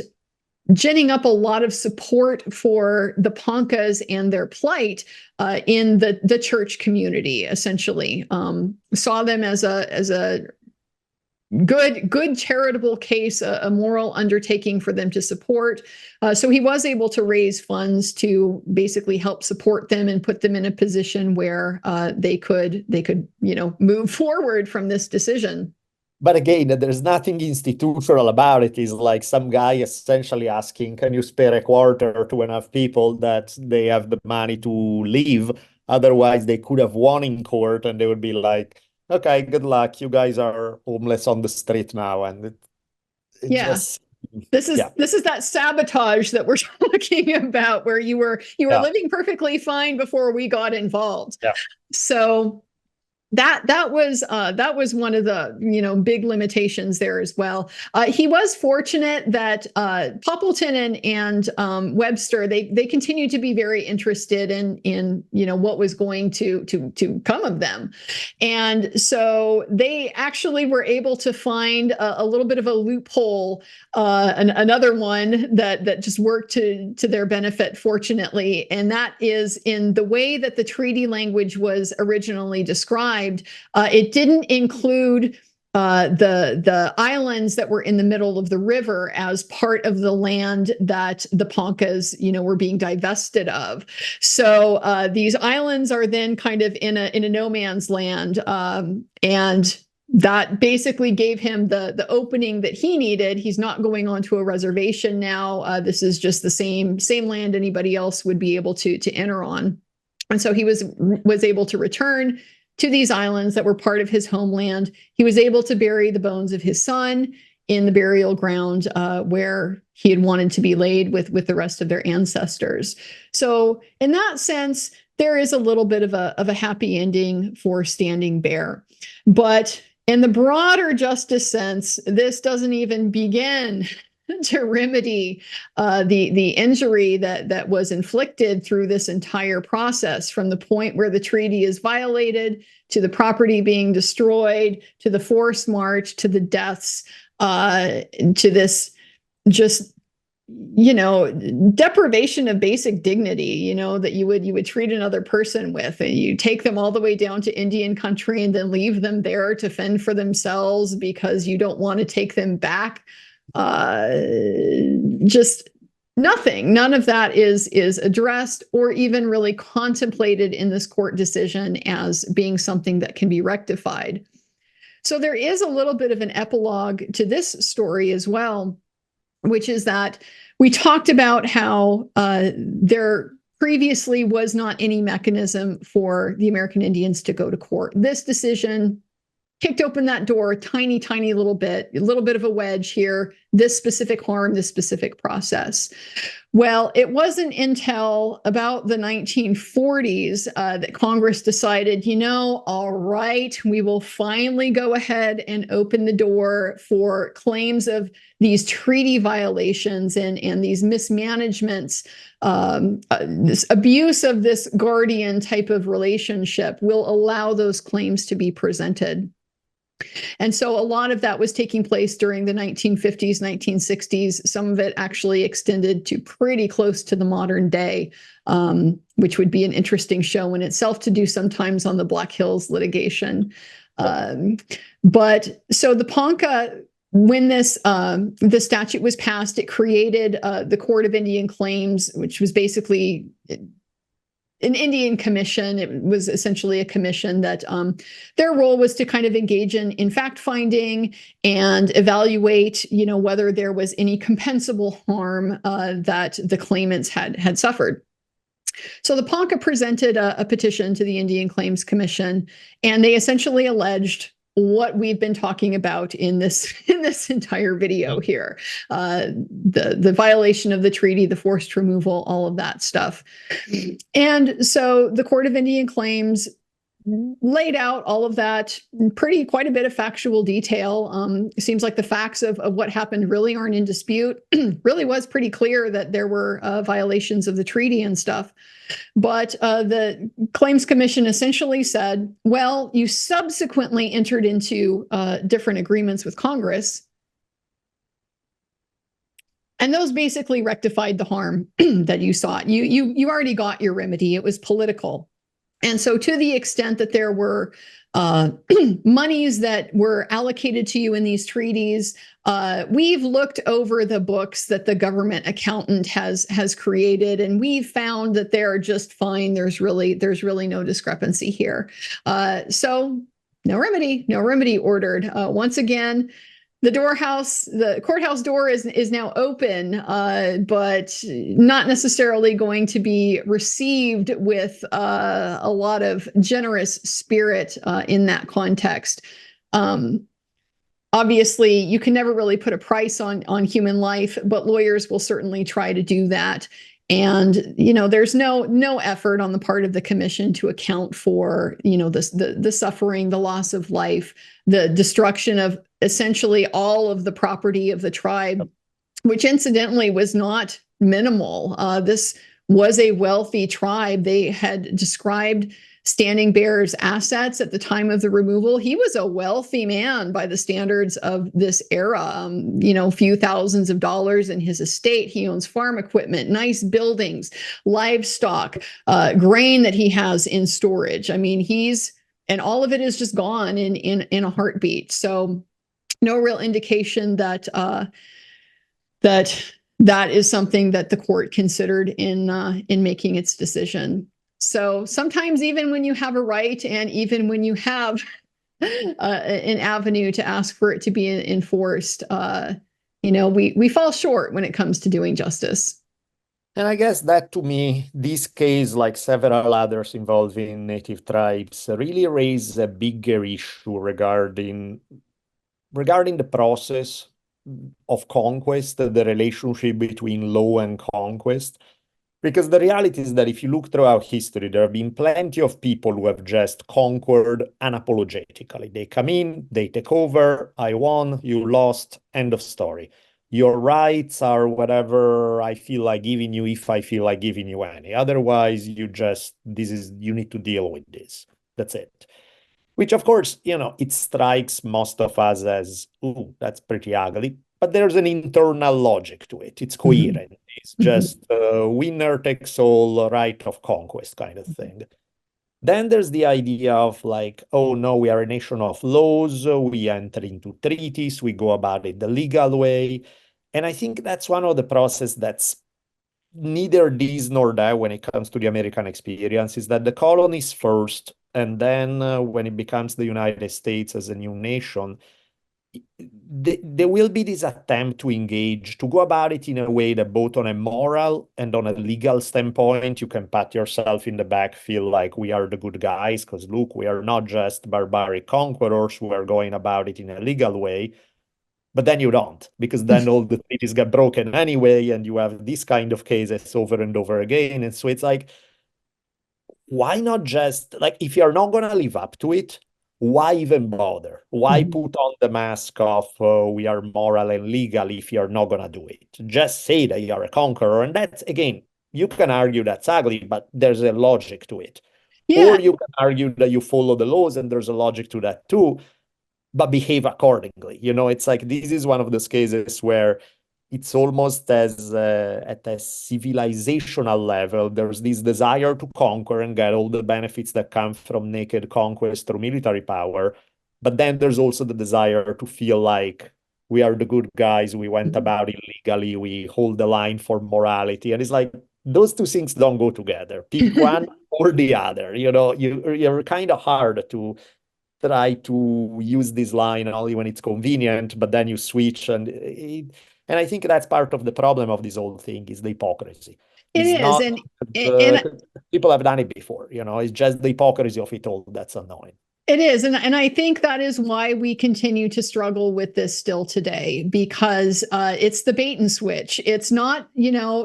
ginning up a lot of support for the Poncas and their plight in the church community. Essentially, saw them as a good charitable case, a moral undertaking for them to support. So he was able to raise funds to basically help support them and put them in a position where they could move forward from this decision. But again, there's nothing institutional about it. It's like some guy essentially asking, can you spare a quarter to enough people that they have the money to leave? Otherwise, they could have won in court and they would be like, okay, good luck. You guys are homeless on the street now. And it just... This is that sabotage that we're talking about, where you were living perfectly fine before we got involved. Yeah. So that was one of the big limitations there as well. He was fortunate that Poppleton and Webster, they continued to be very interested in what was going to come of them, and so they actually were able to find a little bit of a loophole, another one that just worked to their benefit, fortunately, and that is in the way that the treaty language was originally described. It didn't include the islands that were in the middle of the river as part of the land that the Poncas, were being divested of. So these islands are then kind of in a no man's land, and that basically gave him the opening that he needed. He's not going onto a reservation now. This is just the same land anybody else would be able to enter on. And so he was able to return to these islands that were part of his homeland. He was able to bury the bones of his son in the burial ground where he had wanted to be laid with the rest of their ancestors. So in that sense, there is a little bit of a happy ending for Standing Bear. But in the broader justice sense, this doesn't even begin to remedy the injury that was inflicted through this entire process, from the point where the treaty is violated, to the property being destroyed, to the forced march, to the deaths, to this just, deprivation of basic dignity, that you would treat another person with, and you take them all the way down to Indian country and then leave them there to fend for themselves because you don't want to take them back. Just nothing. None of that is addressed or even really contemplated in this court decision as being something that can be rectified. So there is a little bit of an epilogue to this story as well, which is that we talked about how there previously was not any mechanism for the American Indians to go to court. This decision kicked open that door a tiny, tiny little bit of a wedge here, this specific harm, this specific process. Well, it wasn't until about the 1940s that Congress decided, all right, we will finally go ahead and open the door for claims of these treaty violations and these mismanagements. This abuse of this guardian type of relationship will allow those claims to be presented. And so a lot of that was taking place during the 1950s, 1960s. Some of it actually extended to pretty close to the modern day, which would be an interesting show in itself to do sometimes on the Black Hills litigation. But so the Ponca, when the statute was passed, it created the Court of Indian Claims, which was basically an Indian commission. It was essentially a commission that their role was to kind of engage in fact finding and evaluate, whether there was any compensable harm that the claimants had suffered. So the Ponca presented a petition to the Indian Claims Commission, and they essentially alleged what we've been talking about in this entire video here, the violation of the treaty, the forced removal, all of that stuff. And so the Court of Indian Claims laid out all of that, quite a bit of factual detail. It seems like the facts of what happened really aren't in dispute. Really was pretty clear that there were violations of the treaty and stuff. But the Claims Commission essentially said, well, you subsequently entered into different agreements with Congress, and those basically rectified the harm that you sought. You already got your remedy. It was political. And so to the extent that there were monies that were allocated to you in these treaties, we've looked over the books that the government accountant has created, and we've found that they're just fine. There's really no discrepancy here. So no remedy ordered. Once again, the courthouse door is now open, but not necessarily going to be received with a lot of generous spirit in that context. Obviously, you can never really put a price on human life, but lawyers will certainly try to do that. And there's no effort on the part of the commission to account for the suffering, the loss of life, the destruction of essentially all of the property of the tribe, which incidentally was not minimal. This was a wealthy tribe. They had described Standing Bear's assets at the time of the removal. He was a wealthy man by the standards of this era, a few thousands of dollars in his estate. He owns farm equipment, nice buildings, livestock, grain that he has in storage. I mean, and all of it is just gone in a heartbeat. So no real indication that that is something that the court considered in making its decision. So sometimes even when you have a right and even when you have an avenue to ask for it to be enforced, we fall short when it comes to doing justice. And I guess that to me, this case, like several others involving native tribes, really raise a bigger issue regarding the process of conquest, the relationship between law and conquest. Because the reality is that if you look throughout history, there have been plenty of people who have just conquered unapologetically. They come in, they take over, I won, you lost, end of story. Your rights are whatever I feel like giving you, if I feel like giving you any. Otherwise, you need to deal with this. That's it. Which, of course, it strikes most of us as, ooh, that's pretty ugly. But there's an internal logic to it. It's coherent. It's just winner takes all, right of conquest kind of thing. Then there's the idea of like, oh no, we are a nation of laws. We enter into treaties. We go about it the legal way. And I think that's one of the process that's neither this nor that when it comes to the American experience is that the colonies first, and then when it becomes the United States as a new nation, there will be this attempt to engage, to go about it in a way that both on a moral and on a legal standpoint, you can pat yourself in the back, feel like we are the good guys, because look, we are not just barbaric conquerors who are going about it in a legal way. But then you don't, because then all the treaties get broken anyway, and you have this kind of cases over and over again. And so it's like, why not just, like, if you're not going to live up to it, why even bother? Why put on the mask of we are moral and legal if you're not going to do it? Just say that you're a conqueror. And that's, again, you can argue that's ugly, but there's a logic to it. Yeah. Or you can argue that you follow the laws and there's a logic to that too, but behave accordingly. It's like this is one of those cases where it's almost as at a civilizational level, there's this desire to conquer and get all the benefits that come from naked conquest through military power. But then there's also the desire to feel like we are the good guys, we went about it legally, we hold the line for morality. And it's like, those two things don't go together. Pick one or the other. You're kind of hard to try to use this line only when it's convenient, but then you switch. And I think that's part of the problem of this whole thing is the hypocrisy. It It's is. not And people have done it before, it's just the hypocrisy of it all that's annoying. it is. And I think that is why we continue to struggle with this still today, because it's the bait and switch. It's not,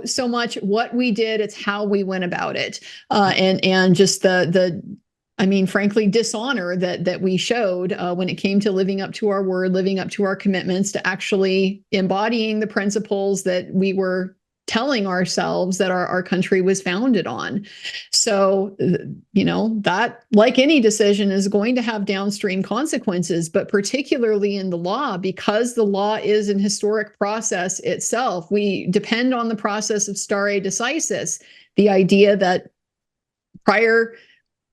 so much what we did, it's how we went about it. And just frankly, dishonor that we showed when it came to living up to our word, living up to our commitments, to actually embodying the principles that we were telling ourselves that our country was founded on. So, that, like any decision, is going to have downstream consequences, but particularly in the law, because the law is an historic process itself. We depend on the process of stare decisis, the idea that prior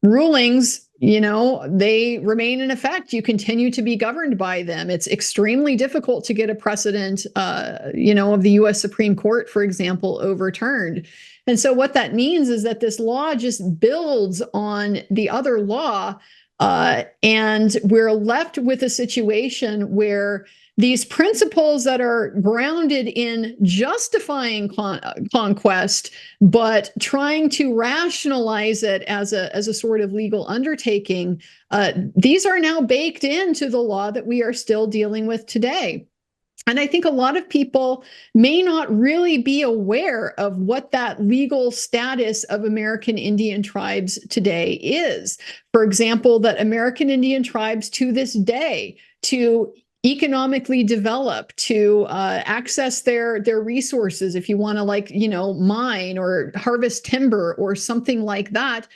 rulings, they remain in effect. You continue to be governed by them. It's extremely difficult to get a precedent, of the U.S. Supreme Court, for example, overturned. And so what that means is that this law just builds on the other law, and we're left with a situation where these principles that are grounded in justifying conquest, but trying to rationalize it as a sort of legal undertaking, these are now baked into the law that we are still dealing with today. And I think a lot of people may not really be aware of what that legal status of American Indian tribes today is. For example, that American Indian tribes to this day, to economically develop, to access their resources, if you want to mine or harvest timber or something like that,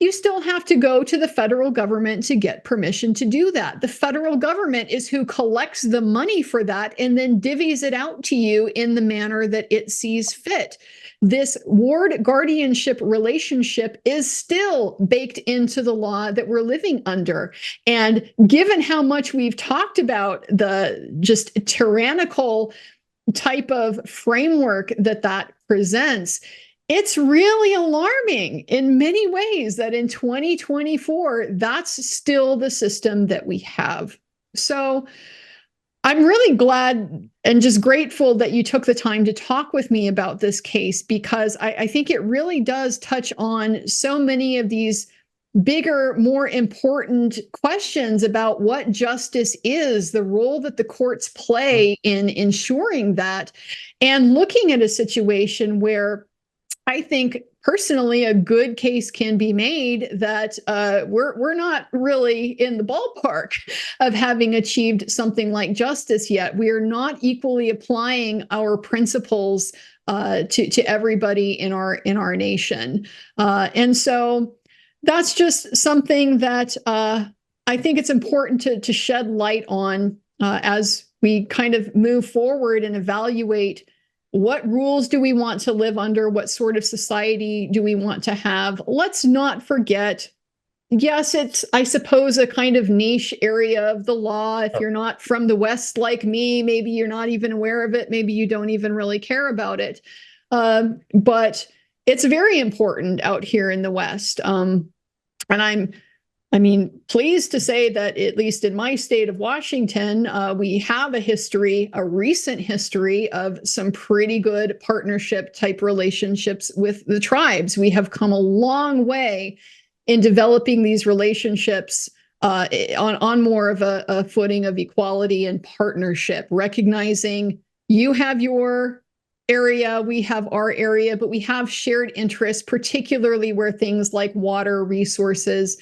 you still have to go to the federal government to get permission to do that. The federal government is who collects the money for that and then divvies it out to you in the manner that it sees fit. This ward guardianship relationship is still baked into the law that we're living under. And given how much we've talked about the just tyrannical type of framework that presents, It's really alarming in many ways that in 2024, that's still the system that we have. So I'm really glad and just grateful that you took the time to talk with me about this case, because I think it really does touch on so many of these bigger, more important questions about what justice is, the role that the courts play in ensuring that, and looking at a situation where I think personally a good case can be made that we're not really in the ballpark of having achieved something like justice yet. We are not equally applying our principles to everybody in our nation, and so that's just something that I think it's important to shed light on as we kind of move forward and evaluate what rules do we want to live under, what sort of society do we want to have. Let's not forget, yes, it's, I suppose, a kind of niche area of the law. If you're not from the West like me, maybe you're not even aware of it, maybe you don't even really care about it. But it's very important out here in the West. And I'm pleased to say that at least in my state of Washington, we have a recent history of some pretty good partnership type relationships with the tribes. We have come a long way in developing these relationships on more of a footing of equality and partnership, recognizing you have your area, we have our area, but we have shared interests, particularly where things like water resources,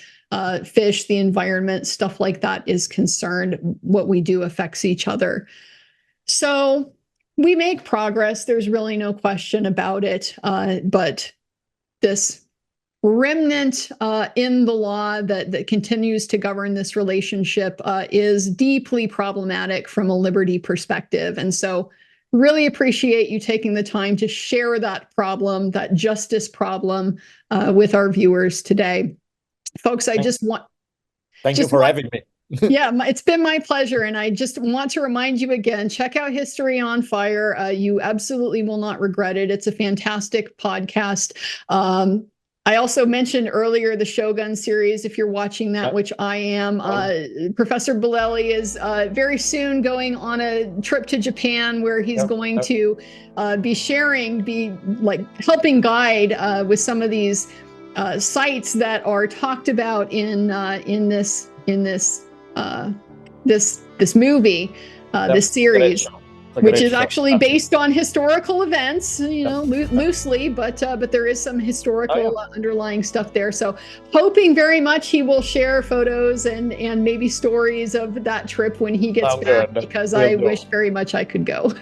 fish, the environment, stuff like that is concerned. What we do affects each other. So we make progress. There's really no question about it. But this remnant in the law that continues to govern this relationship is deeply problematic from a liberty perspective. And so really appreciate you taking the time to share that problem, that justice problem, with our viewers today. Folks, I just want... Thank you for having me. Yeah, it's been my pleasure. And I just want to remind you again, check out History on Fire. You absolutely will not regret it. It's a fantastic podcast. I also mentioned earlier the Shogun series, if you're watching that, which I am. Professor Bolelli is very soon going on a trip to Japan where he's going to be helping guide with some of these sites that are talked about in this movie, this series, which is actually based on historical events, loosely, but there is some historical underlying stuff there. So hoping very much he will share photos and maybe stories of that trip when he gets back, because I wish very much I could go.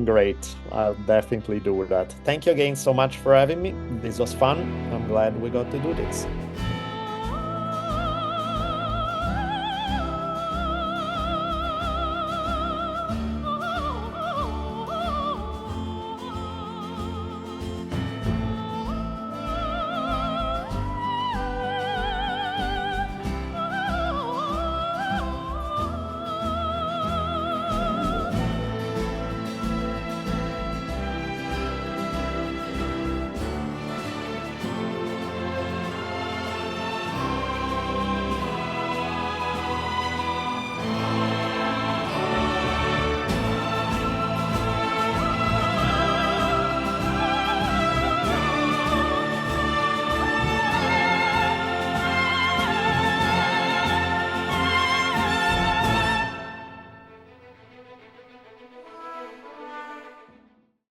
Great. I'll definitely do that. Thank you again so much for having me. This was fun. I'm glad we got to do this.